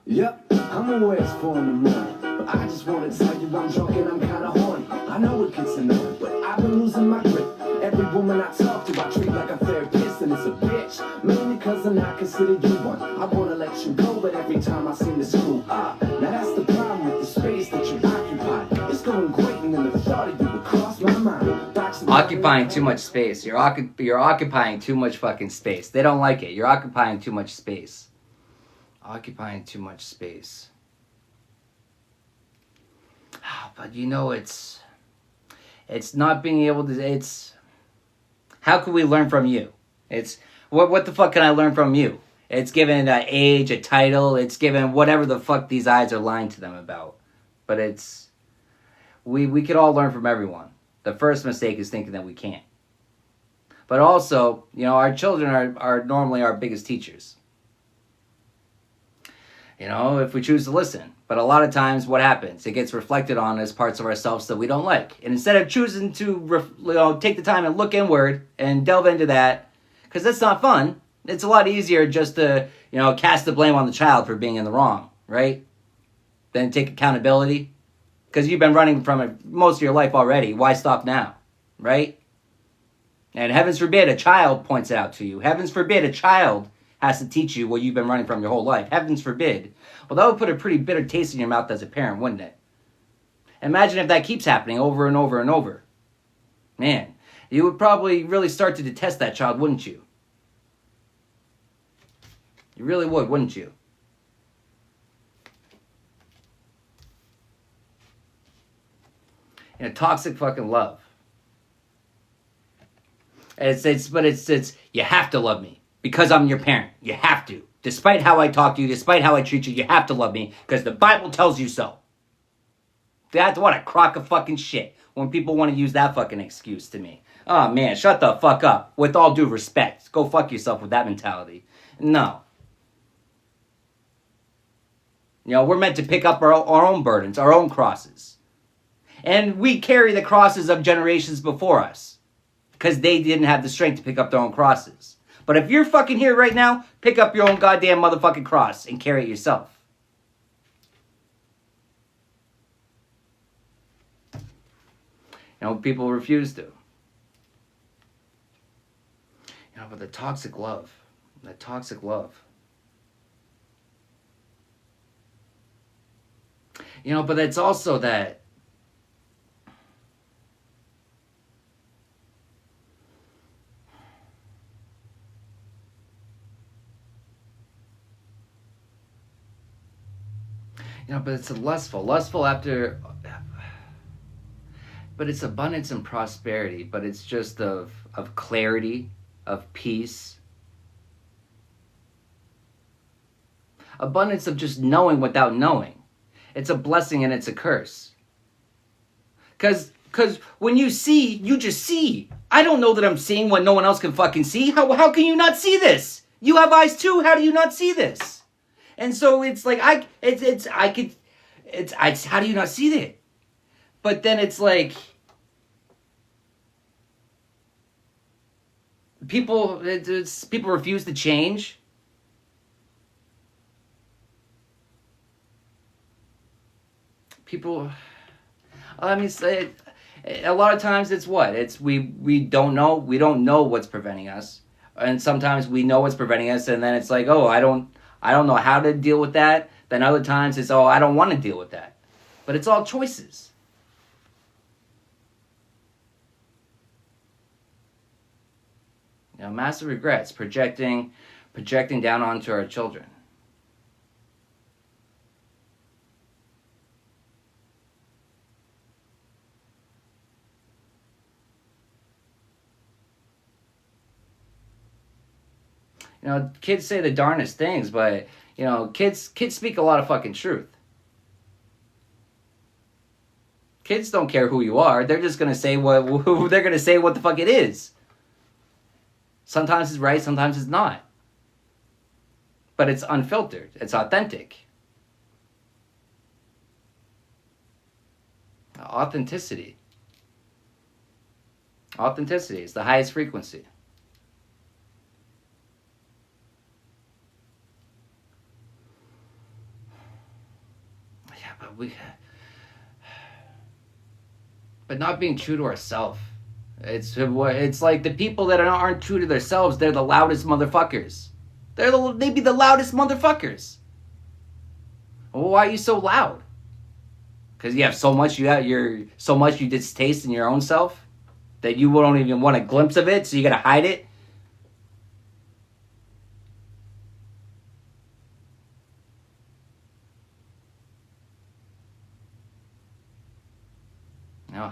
Yep, I'm always 4 in the morning, but I just want to tell you I'm drunk and I'm kinda horny. I know it gets annoying, but I've been losing my grip. Every woman I talk to, I treat like a therapist, and it's a bitch. Mainly cause I'm not consider you one. I wanna let you go, but every time I seem to screw up. Now that's the problem with the space that you occupy. It's going great, and then the thought of you would cross my mind. Occupying too much space. You're occupying too much fucking space. They don't like it. You're occupying too much space. Occupying too much space. But you know, it's not being able to, it's, how can we learn from you? It's, what the fuck can I learn from you? It's given an age, a title, it's given whatever the fuck these eyes are lying to them about. But it's, we could all learn from everyone. The first mistake is thinking that we can't. But also, you know, our children are normally our biggest teachers. You know, if we choose to listen. But a lot of times, what happens? It gets reflected on as parts of ourselves that we don't like. And instead of choosing to take the time and look inward and delve into that, because that's not fun, it's a lot easier just to, you know, cast the blame on the child for being in the wrong, right? Then take accountability. Because you've been running from it most of your life already. Why stop now, right? And heavens forbid a child points it out to you. Heavens forbid a child has to teach you what you've been running from your whole life. Heavens forbid. Well, that would put a pretty bitter taste in your mouth as a parent, wouldn't it? Imagine if that keeps happening over and over and over. Man, you would probably really start to detest that child, wouldn't you? You really would, wouldn't you? You know, toxic fucking love. It's you have to love me. Because I'm your parent. You have to. Despite how I talk to you, despite how I treat you, you have to love me. Because the Bible tells you so. That's what a crock of fucking shit. When people want to use that fucking excuse to me. Oh man, shut the fuck up. With all due respect. Go fuck yourself with that mentality. No. You know, we're meant to pick up our own burdens, our own crosses. And we carry the crosses of generations before us. Because they didn't have the strength to pick up their own crosses. But if you're fucking here right now, pick up your own goddamn motherfucking cross and carry it yourself. You know, people refuse to. You know, but the toxic love. The toxic love. You know, but it's also that you know, but it's lustful after, but it's abundance and prosperity, but it's just of clarity, of peace. Abundance of just knowing without knowing. it's a blessing and it's a curse. Because when you see, you just see. I don't know that I'm seeing what no one else can fucking see. How can you not see this? You have eyes too. How do you not see this? And so it's like, how do you not see that? But then it's like, people refuse to change. People, I mean, a lot of times it's what? It's we don't know. We don't know what's preventing us. And sometimes we know what's preventing us, and then it's like, oh, I don't know how to deal with that. Then other times it's, oh, I don't want to deal with that. But it's all choices. You know, massive regrets, projecting down onto our children. You know, kids say the darndest things, but, you know, kids speak a lot of fucking truth. Kids don't care who you are. They're just going to say what the fuck it is. Sometimes it's right, sometimes it's not. But it's unfiltered. It's authentic. Authenticity. Authenticity is the highest frequency. But not being true to ourselves. It's like the people that aren't true to themselves, they're the loudest motherfuckers. They be the loudest motherfuckers. Well, why are you so loud? Because you have so much you distaste in your own self that you don't even want a glimpse of it, so you gotta hide it.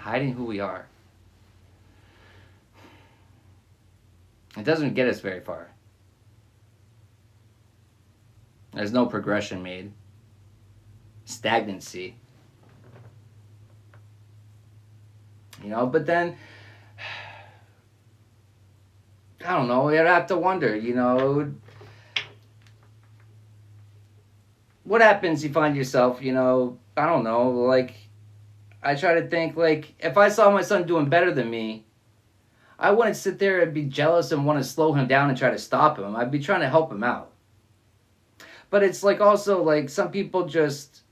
Hiding who we are. It doesn't get us very far. There's no progression made. Stagnancy. You know, but then, I don't know, you'd have to wonder, you know, what happens you find yourself, you know, I don't know, like, I try to think, like, if I saw my son doing better than me, I wouldn't sit there and be jealous and want to slow him down and try to stop him. I'd be trying to help him out. But it's like also, like, some people just...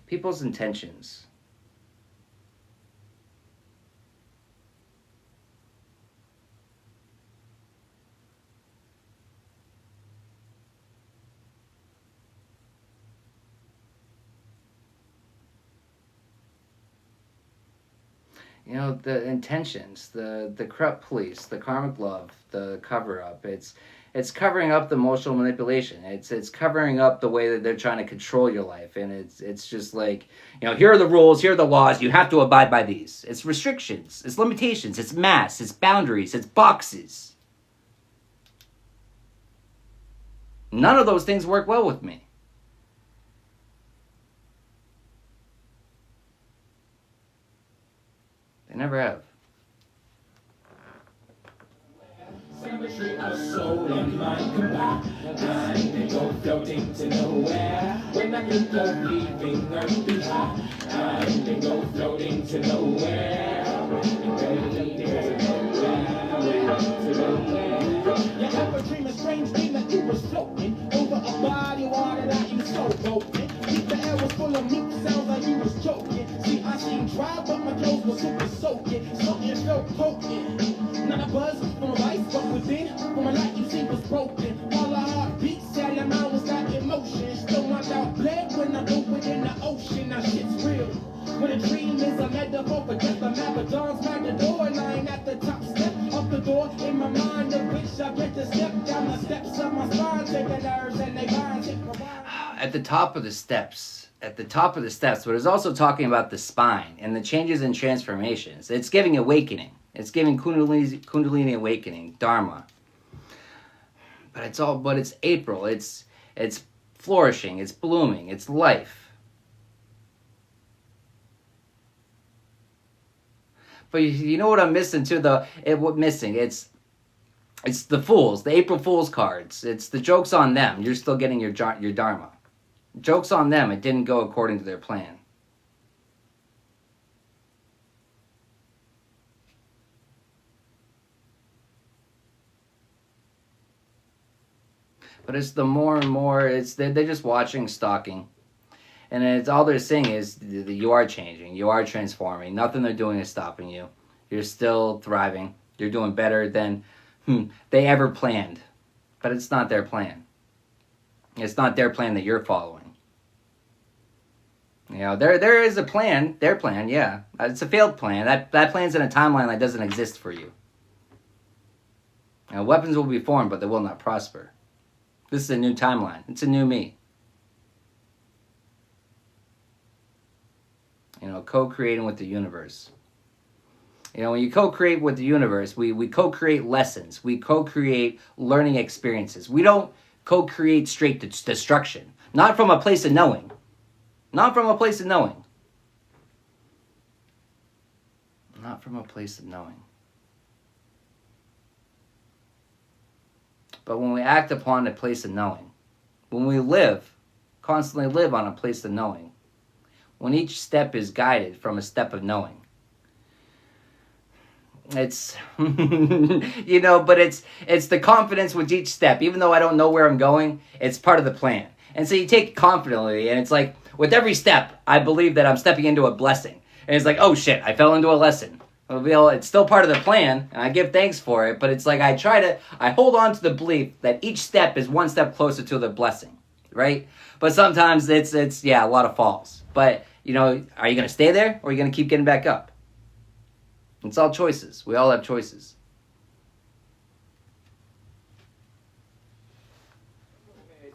people's intentions. You know, the intentions, the corrupt police, the karmic love, the cover-up. It's covering up the emotional manipulation. It's covering up the way that they're trying to control your life. And it's just like, you know, here are the rules, here are the laws, you have to abide by these. It's restrictions, it's limitations, it's masks, it's boundaries, it's boxes. None of those things work well with me. They never have. Symmetry of soul and mind combined. They go floating to nowhere. When I think of leaving Earth behind, they go floating to nowhere. You ever dream a strange dream that you was floating over a body of water that you so open? The air was full of meat sounds like you was choking. See, I seemed dry, but my clothes were super soaking. Something so potent. Not a buzz from a vice, but within, from a light you see was broken. All our heartbeats, tell your mind was got emotion. Still my doubt bled when I opened in the ocean. Now shit's real. When a dream is a metaphor for death, the Mabadon's matador, and I ain't at the top step of the door. In my mind, of which I get to step down the steps of my spine, take the nerves and they bind, take my mind. At the top of the steps, but it's also talking about the spine and the changes and transformations. It's giving awakening. It's giving Kundalini awakening, Dharma. But it's April. It's flourishing. It's blooming. It's life. But you know what I'm missing too, though? It's the fools, the April Fool's cards. It's the joke's on them. You're still getting your Dharma. Joke's on them. It didn't go according to their plan. But it's the more and more, they're just watching, stalking. And it's all they're saying is you are changing. You are transforming. Nothing they're doing is stopping you. You're still thriving. You're doing better than they ever planned. But it's not their plan. It's not their plan that you're following. You know, there is a plan. Their plan, yeah. It's a failed plan. That plan's in a timeline that doesn't exist for you. Now, weapons will be formed, but they will not prosper. This is a new timeline. It's a new me. You know, co-creating with the universe. You know, when you co-create with the universe, we co-create lessons. We co-create learning experiences. We don't co-create straight destruction. Not from a place of knowing. Not from a place of knowing. Not from a place of knowing. But when we act upon a place of knowing, when we constantly live on a place of knowing, when each step is guided from a step of knowing, it's, you know, but it's the confidence with each step. Even though I don't know where I'm going, it's part of the plan. And so you take it confidently, and it's like, with every step, I believe that I'm stepping into a blessing. And it's like, oh shit, I fell into a lesson. Well, it's still part of the plan, and I give thanks for it, but it's like I hold on to the belief that each step is one step closer to the blessing, right? But sometimes it's a lot of falls. But, you know, are you going to stay there, or are you going to keep getting back up? It's all choices. We all have choices.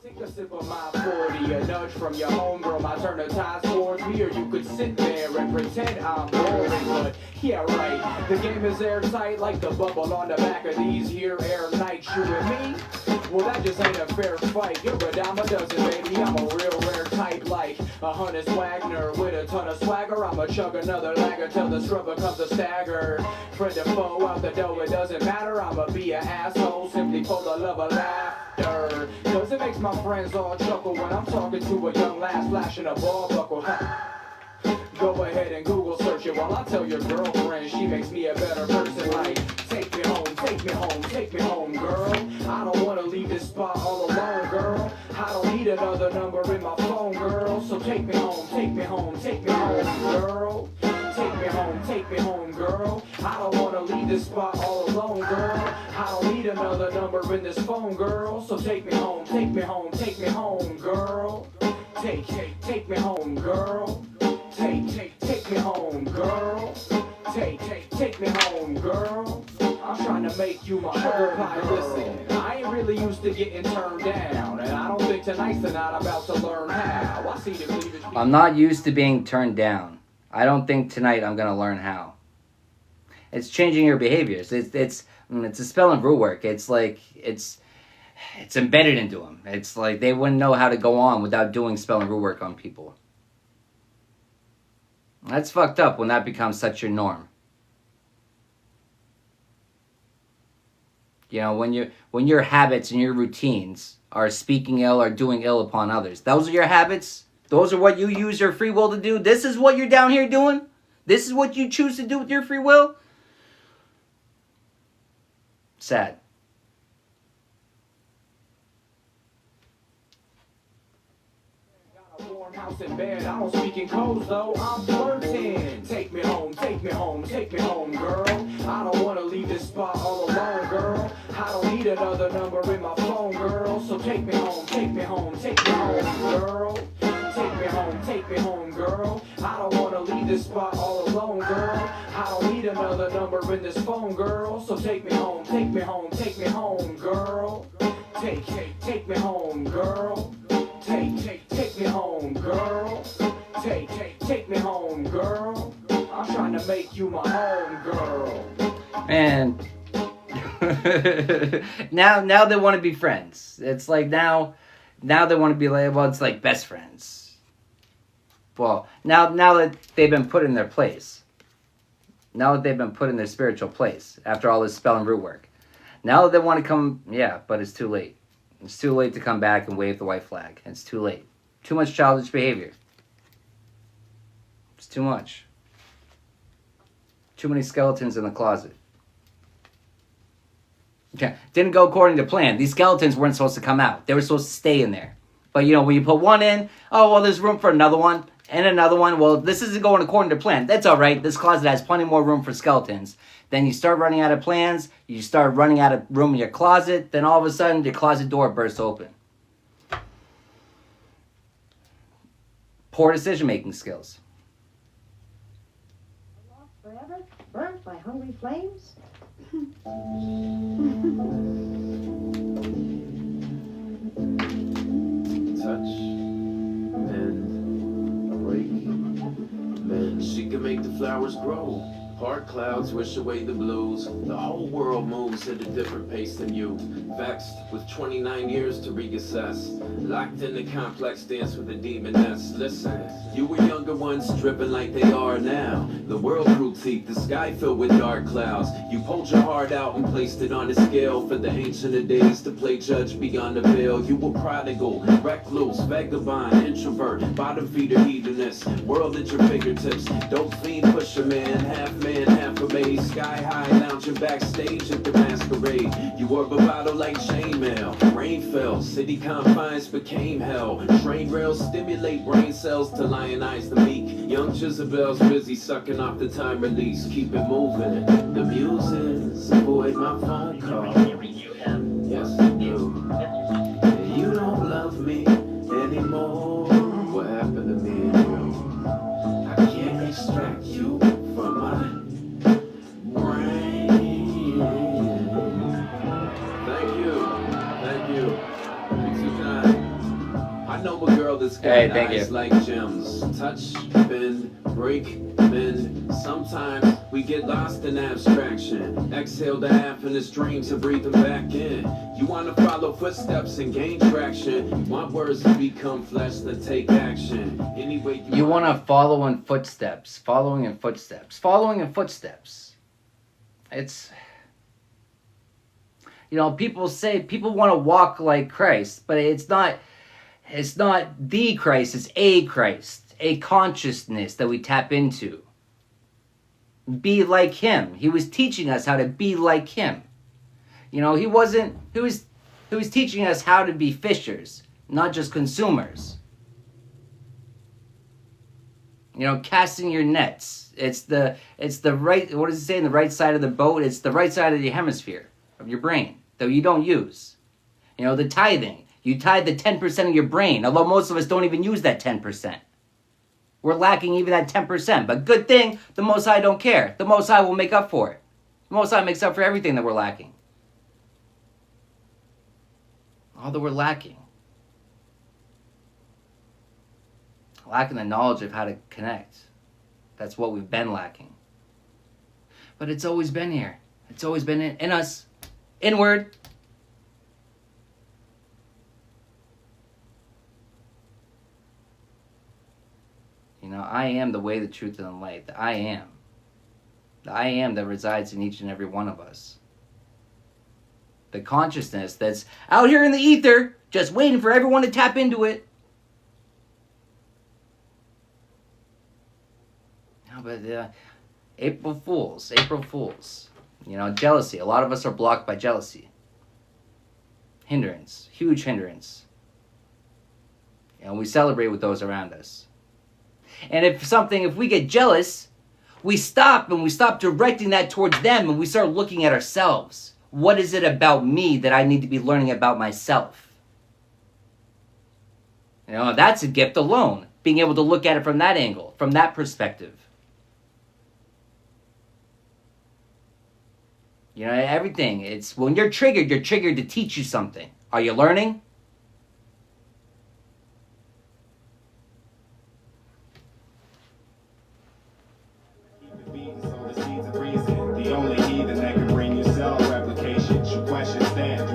Take a sip of my 40, a nudge from your homegirl. My turn to ties towards me, or you could sit there and pretend I'm boring. But yeah, right, the game is airtight like the bubble on the back of these here air nights. You and me? Well, that just ain't a fair fight. You're a dime a dozen, baby. I'm a real rare type, like a Hunter Wagner with a ton of swagger. I'ma chug another lager till the struggle comes a stagger. Friend or foe out the door, it doesn't matter. I'ma be an asshole simply for the love of laughter. Cause it makes my friends all chuckle when I'm talking to a young lass flashing a ball buckle. Go ahead and Google search it while I tell your girlfriend she makes me a better person. Like, take me home, take me home, take me home, girl. I don't wanna leave this spot all alone, girl. I don't need another number in my phone, girl. So take me home, take me home, take me home, girl. Take me home, girl. I don't wanna leave this spot all alone, girl. I don't need another number in this phone, girl. So take me home, take me home, take me home, girl. Take me home, girl. Take me home, girl. Take me home, girl. I'm trying to make you my sugar pie. Listen, I ain't really used to getting turned down, and I don't think tonight's the night I'm about to learn how. I see the cleavage. I'm not used to being turned down. I don't think tonight I'm gonna learn how. It's changing your behaviors. It's a spell and brew work. It's like it's embedded into them. It's like they wouldn't know how to go on without doing spell and brew work on people. That's fucked up when that becomes such your norm. You know, when your habits and your routines are speaking ill or doing ill upon others. Those are your habits. Those are what you use your free will to do. This is what you're down here doing. This is what you choose to do with your free will. Sad. House in bed, I don't speak in codes though, I'm flirting. Take me home, take me home, take me home, girl. I don't wanna leave this spot all alone, girl. I don't need another number in my phone, girl. So take me home, take me home, take me home, girl. Take me home, girl. I don't wanna leave this spot all alone, girl. I don't need another number in this phone, girl. So take me home, take me home, take me home, girl. Take me home, girl. Take me home, girl. Take me home, girl. I'm trying to make you my home girl. And now they want to be friends. It's like now they want to be like, well, it's like best friends. Well, now that they've been put in their place, now that they've been put in their spiritual place after all this spell and root work, now that they want to come, yeah, but it's too late. It's too late to come back and wave the white flag. It's too late. Too much childish behavior. It's too much. Too many skeletons in the closet. Okay. Didn't go according to plan. These skeletons weren't supposed to come out. They were supposed to stay in there. But, you know, when you put one in, oh, well, there's room for another one and another one. Well, this isn't going according to plan. That's all right. This closet has plenty more room for skeletons. Then you start running out of plans. You start running out of room in your closet. Then all of a sudden, your closet door bursts open. Poor decision-making skills. Forever, burnt by hungry flames. Touch, bend, break, bend. She can make the flowers grow. Hard clouds wish away the blues. The whole world moves at a different pace than you. Vexed with 29 years to reassess. Locked in the complex dance with a demoness. Listen, you were younger ones dripping like they are now. The world grew teeth, the sky filled with dark clouds. You pulled your heart out and placed it on a scale for the ancient of days to play judge beyond the veil. You were prodigal, recluse, vagabond, introvert, bottom feeder, hedonist. World at your fingertips, dope fiend, pusher man, half amaze, sky high, lounging backstage at the masquerade. You wore bravado like chainmail. Rain fell, city confines became hell. Train rails stimulate brain cells to lionize the meek. Young Jezebel's busy sucking off the time release. Keep it moving. The muses avoid my phone call. Yes, you do. You don't love me anymore. What happened to me and you? I can't extract you from my I know a girl that's got eyes like gems. Touch, bend, break, bend. Sometimes we get lost in abstraction. Exhale the happiness dreams and breathe them back in. You want to follow footsteps and gain traction. You want words to become flesh that take action. Anyway, you want to follow in footsteps. Following in footsteps. Following in footsteps. It's... You know, people say people want to walk like Christ, but it's not the Christ, it's a Christ, a consciousness that we tap into. Be like him. He was teaching us how to be like him. You know, he was teaching us how to be fishers, not just consumers. You know, casting your nets. It's the right, what does it say, in the right side of the boat? It's the right side of the hemisphere of your brain that you don't use. You know, the tithing. You tithe the 10% of your brain, although most of us don't even use that 10%. We're lacking even that 10%. But good thing, the Most High don't care. The Most High will make up for it. The Most High makes up for everything that we're lacking. All that we're lacking. Lacking the knowledge of how to connect. That's what we've been lacking. But it's always been here. It's always been in us. Inward. You know, I am the way, the truth, and the light. The I am. The I am that resides in each and every one of us. The consciousness that's out here in the ether, just waiting for everyone to tap into it. No, but April Fools. You know, jealousy. A lot of us are blocked by jealousy. Hindrance. Huge hindrance. And we celebrate with those around us. And if we get jealous, we stop directing that towards them and we start looking at ourselves. What is it about me that I need to be learning about myself? You know, that's a gift alone. Being able to look at it from that angle, from that perspective. You know, everything. It's when you're triggered to teach you something. Are you learning? The only heathen that can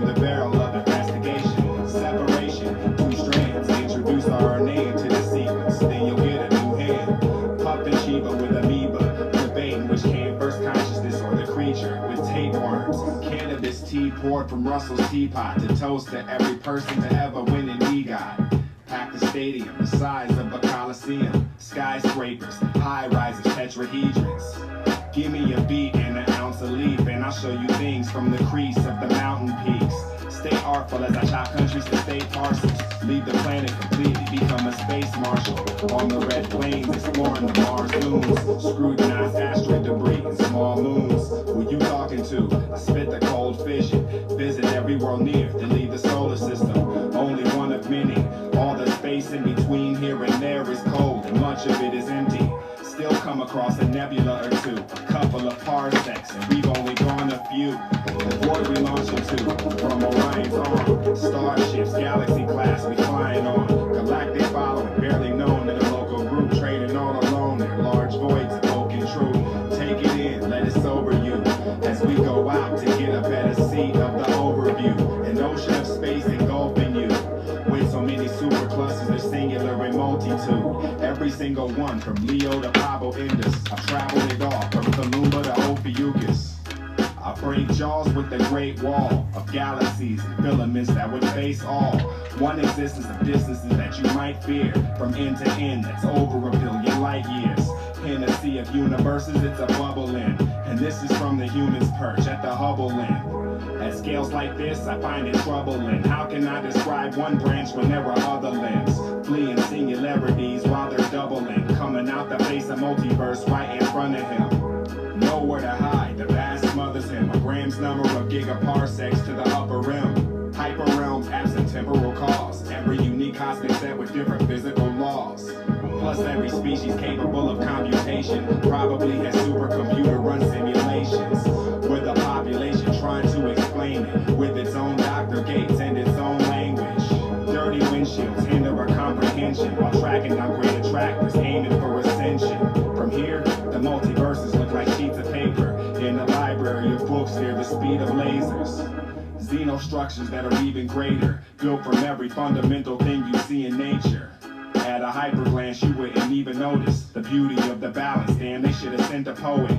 the barrel of investigation. Separation, two strands. Introduce RNA into the sequence, then you'll get a new hand. Pup and Sheba with amoeba, debating which came first, consciousness or the creature. With tapeworms, cannabis tea poured from Russell's teapot to toast to every person to ever win an EGOT. Pack the stadium, the size of a coliseum. Skyscrapers, high-rises, tetrahedrons. Give me a beat and an ounce of leaf, and I'll show you things from the crease of the mountain peaks. Stay artful as I chop countries to state parcels. Leave the planet completely, become a space marshal. On the red plains, exploring the Mars dunes. Scrutinize asteroid debris and small moons. Who you talking to? I spit the cold fission. Visit every world near to leave the solar system. Only one of many. All the space in between here and there is cold, and much of it is empty. Still come across a nebula or two, a couple of parsecs, and we've only gone a few. The void we launch into, from Orion's arm. Starships, galaxy class, we flying on. Galactic following, barely known in a local group. Trading all alone in large voids, evoking truth. Take it in, let it sober you. As we go out to get a better seat of the overview. An ocean of space engulfing you. With so many superclusters, they're singular in multitude. Every single one, from Leo to Pablo Indus. I've traveled it all, from Columba to Ophiuchus. I break jaws with the Great Wall of galaxies and filaments that would face all. One existence of distances that you might fear. From end to end, that's over a billion light years. In a sea of universes, it's a bubble in. And this is from the human's perch at the Hubble end. At scales like this, I find it troubling. How can I describe one branch when there are other limbs? Fleeing singularities while they're doubling. Coming out the face of multiverse right in front of him. Nowhere to hide, the vast smothers him. A gram's number of gigaparsecs to the upper rim. Hyperrealms absent temporal cause. Every unique cosmic set with different physical laws. Plus every species capable of computation probably has supercomputer run simulations. With a population trying to explain it with its own Dr. Gates and its own language. Dirty windshields hinder our comprehension while tracking down great attractors aiming for ascension. From here, the multiverses look like sheets of paper in a library of books near the speed of lasers. Xenostructures that are even greater, built from every fundamental thing you see in nature. At a hyper glance, you wouldn't even notice the beauty of the balance. Damn, they should have sent a poet.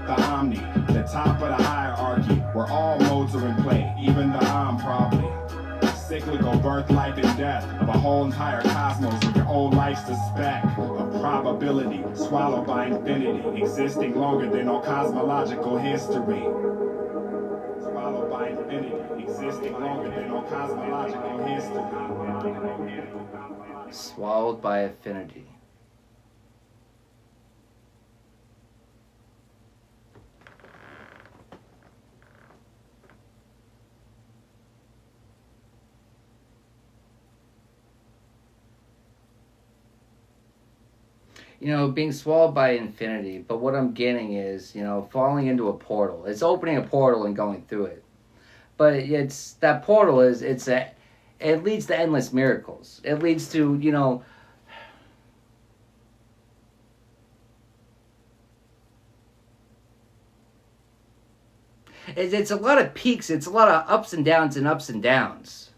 The Omni, the top of the hierarchy, where all modes are in play, even the probably. Cyclical birth, life, and death of a whole entire cosmos with your own life's a speck of probability, swallowed by infinity, existing longer than all cosmological history. Swallowed by infinity, existing longer than all cosmological history. Swallowed by affinity. You know, being swallowed by infinity, but what I'm getting is, you know, falling into a portal. It's opening a portal and going through it. But it's, that portal is, it leads to endless miracles. It leads to, you know, it's a lot of peaks. It's a lot of ups and downs and ups and downs.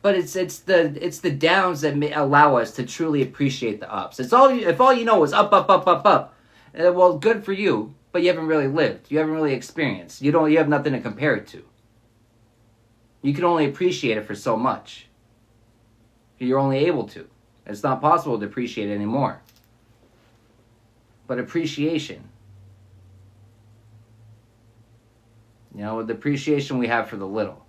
But it's the downs that may allow us to truly appreciate the ups. It's all, if all you know is up, up, up, up, up, well, good for you, but you haven't really lived. You haven't really experienced. You have nothing to compare it to. You can only appreciate it for so much. You're only able to. It's not possible to appreciate it anymore. But appreciation, you know, the appreciation we have for the little.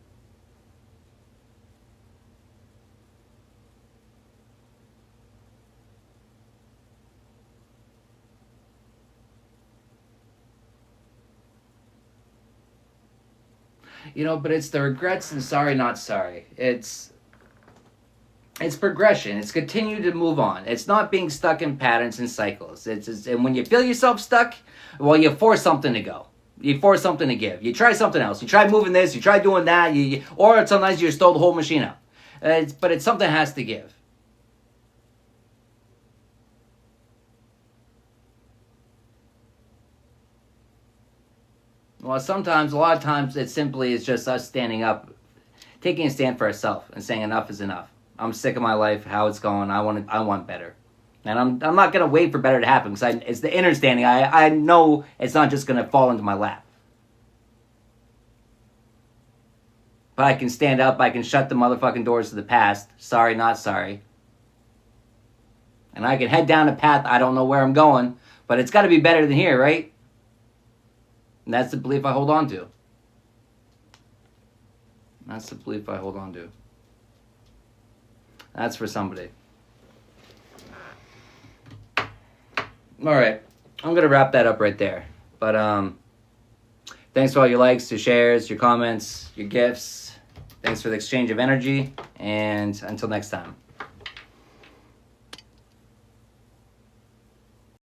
You know, but it's the regrets and sorry, not sorry. It's progression. It's continue to move on. It's not being stuck in patterns and cycles. And when you feel yourself stuck, well, you force something to go. You force something to give. You try something else. You try moving this. You try doing that. Or sometimes you just throw the whole machine out. But it's something that has to give. Well, sometimes, a lot of times, it simply is just us standing up, taking a stand for ourselves and saying enough is enough. I'm sick of my life, how it's going. I want better. And I'm not going to wait for better to happen because it's the inner standing. I know it's not just going to fall into my lap. But I can stand up. I can shut the motherfucking doors to the past. Sorry, not sorry. And I can head down a path. I don't know where I'm going. But it's got to be better than here, right? And that's the belief I hold on to. That's the belief I hold on to. That's for somebody. Alright. I'm going to wrap that up right there. But, thanks for all your likes, your shares, your comments, your gifts. Thanks for the exchange of energy. And until next time.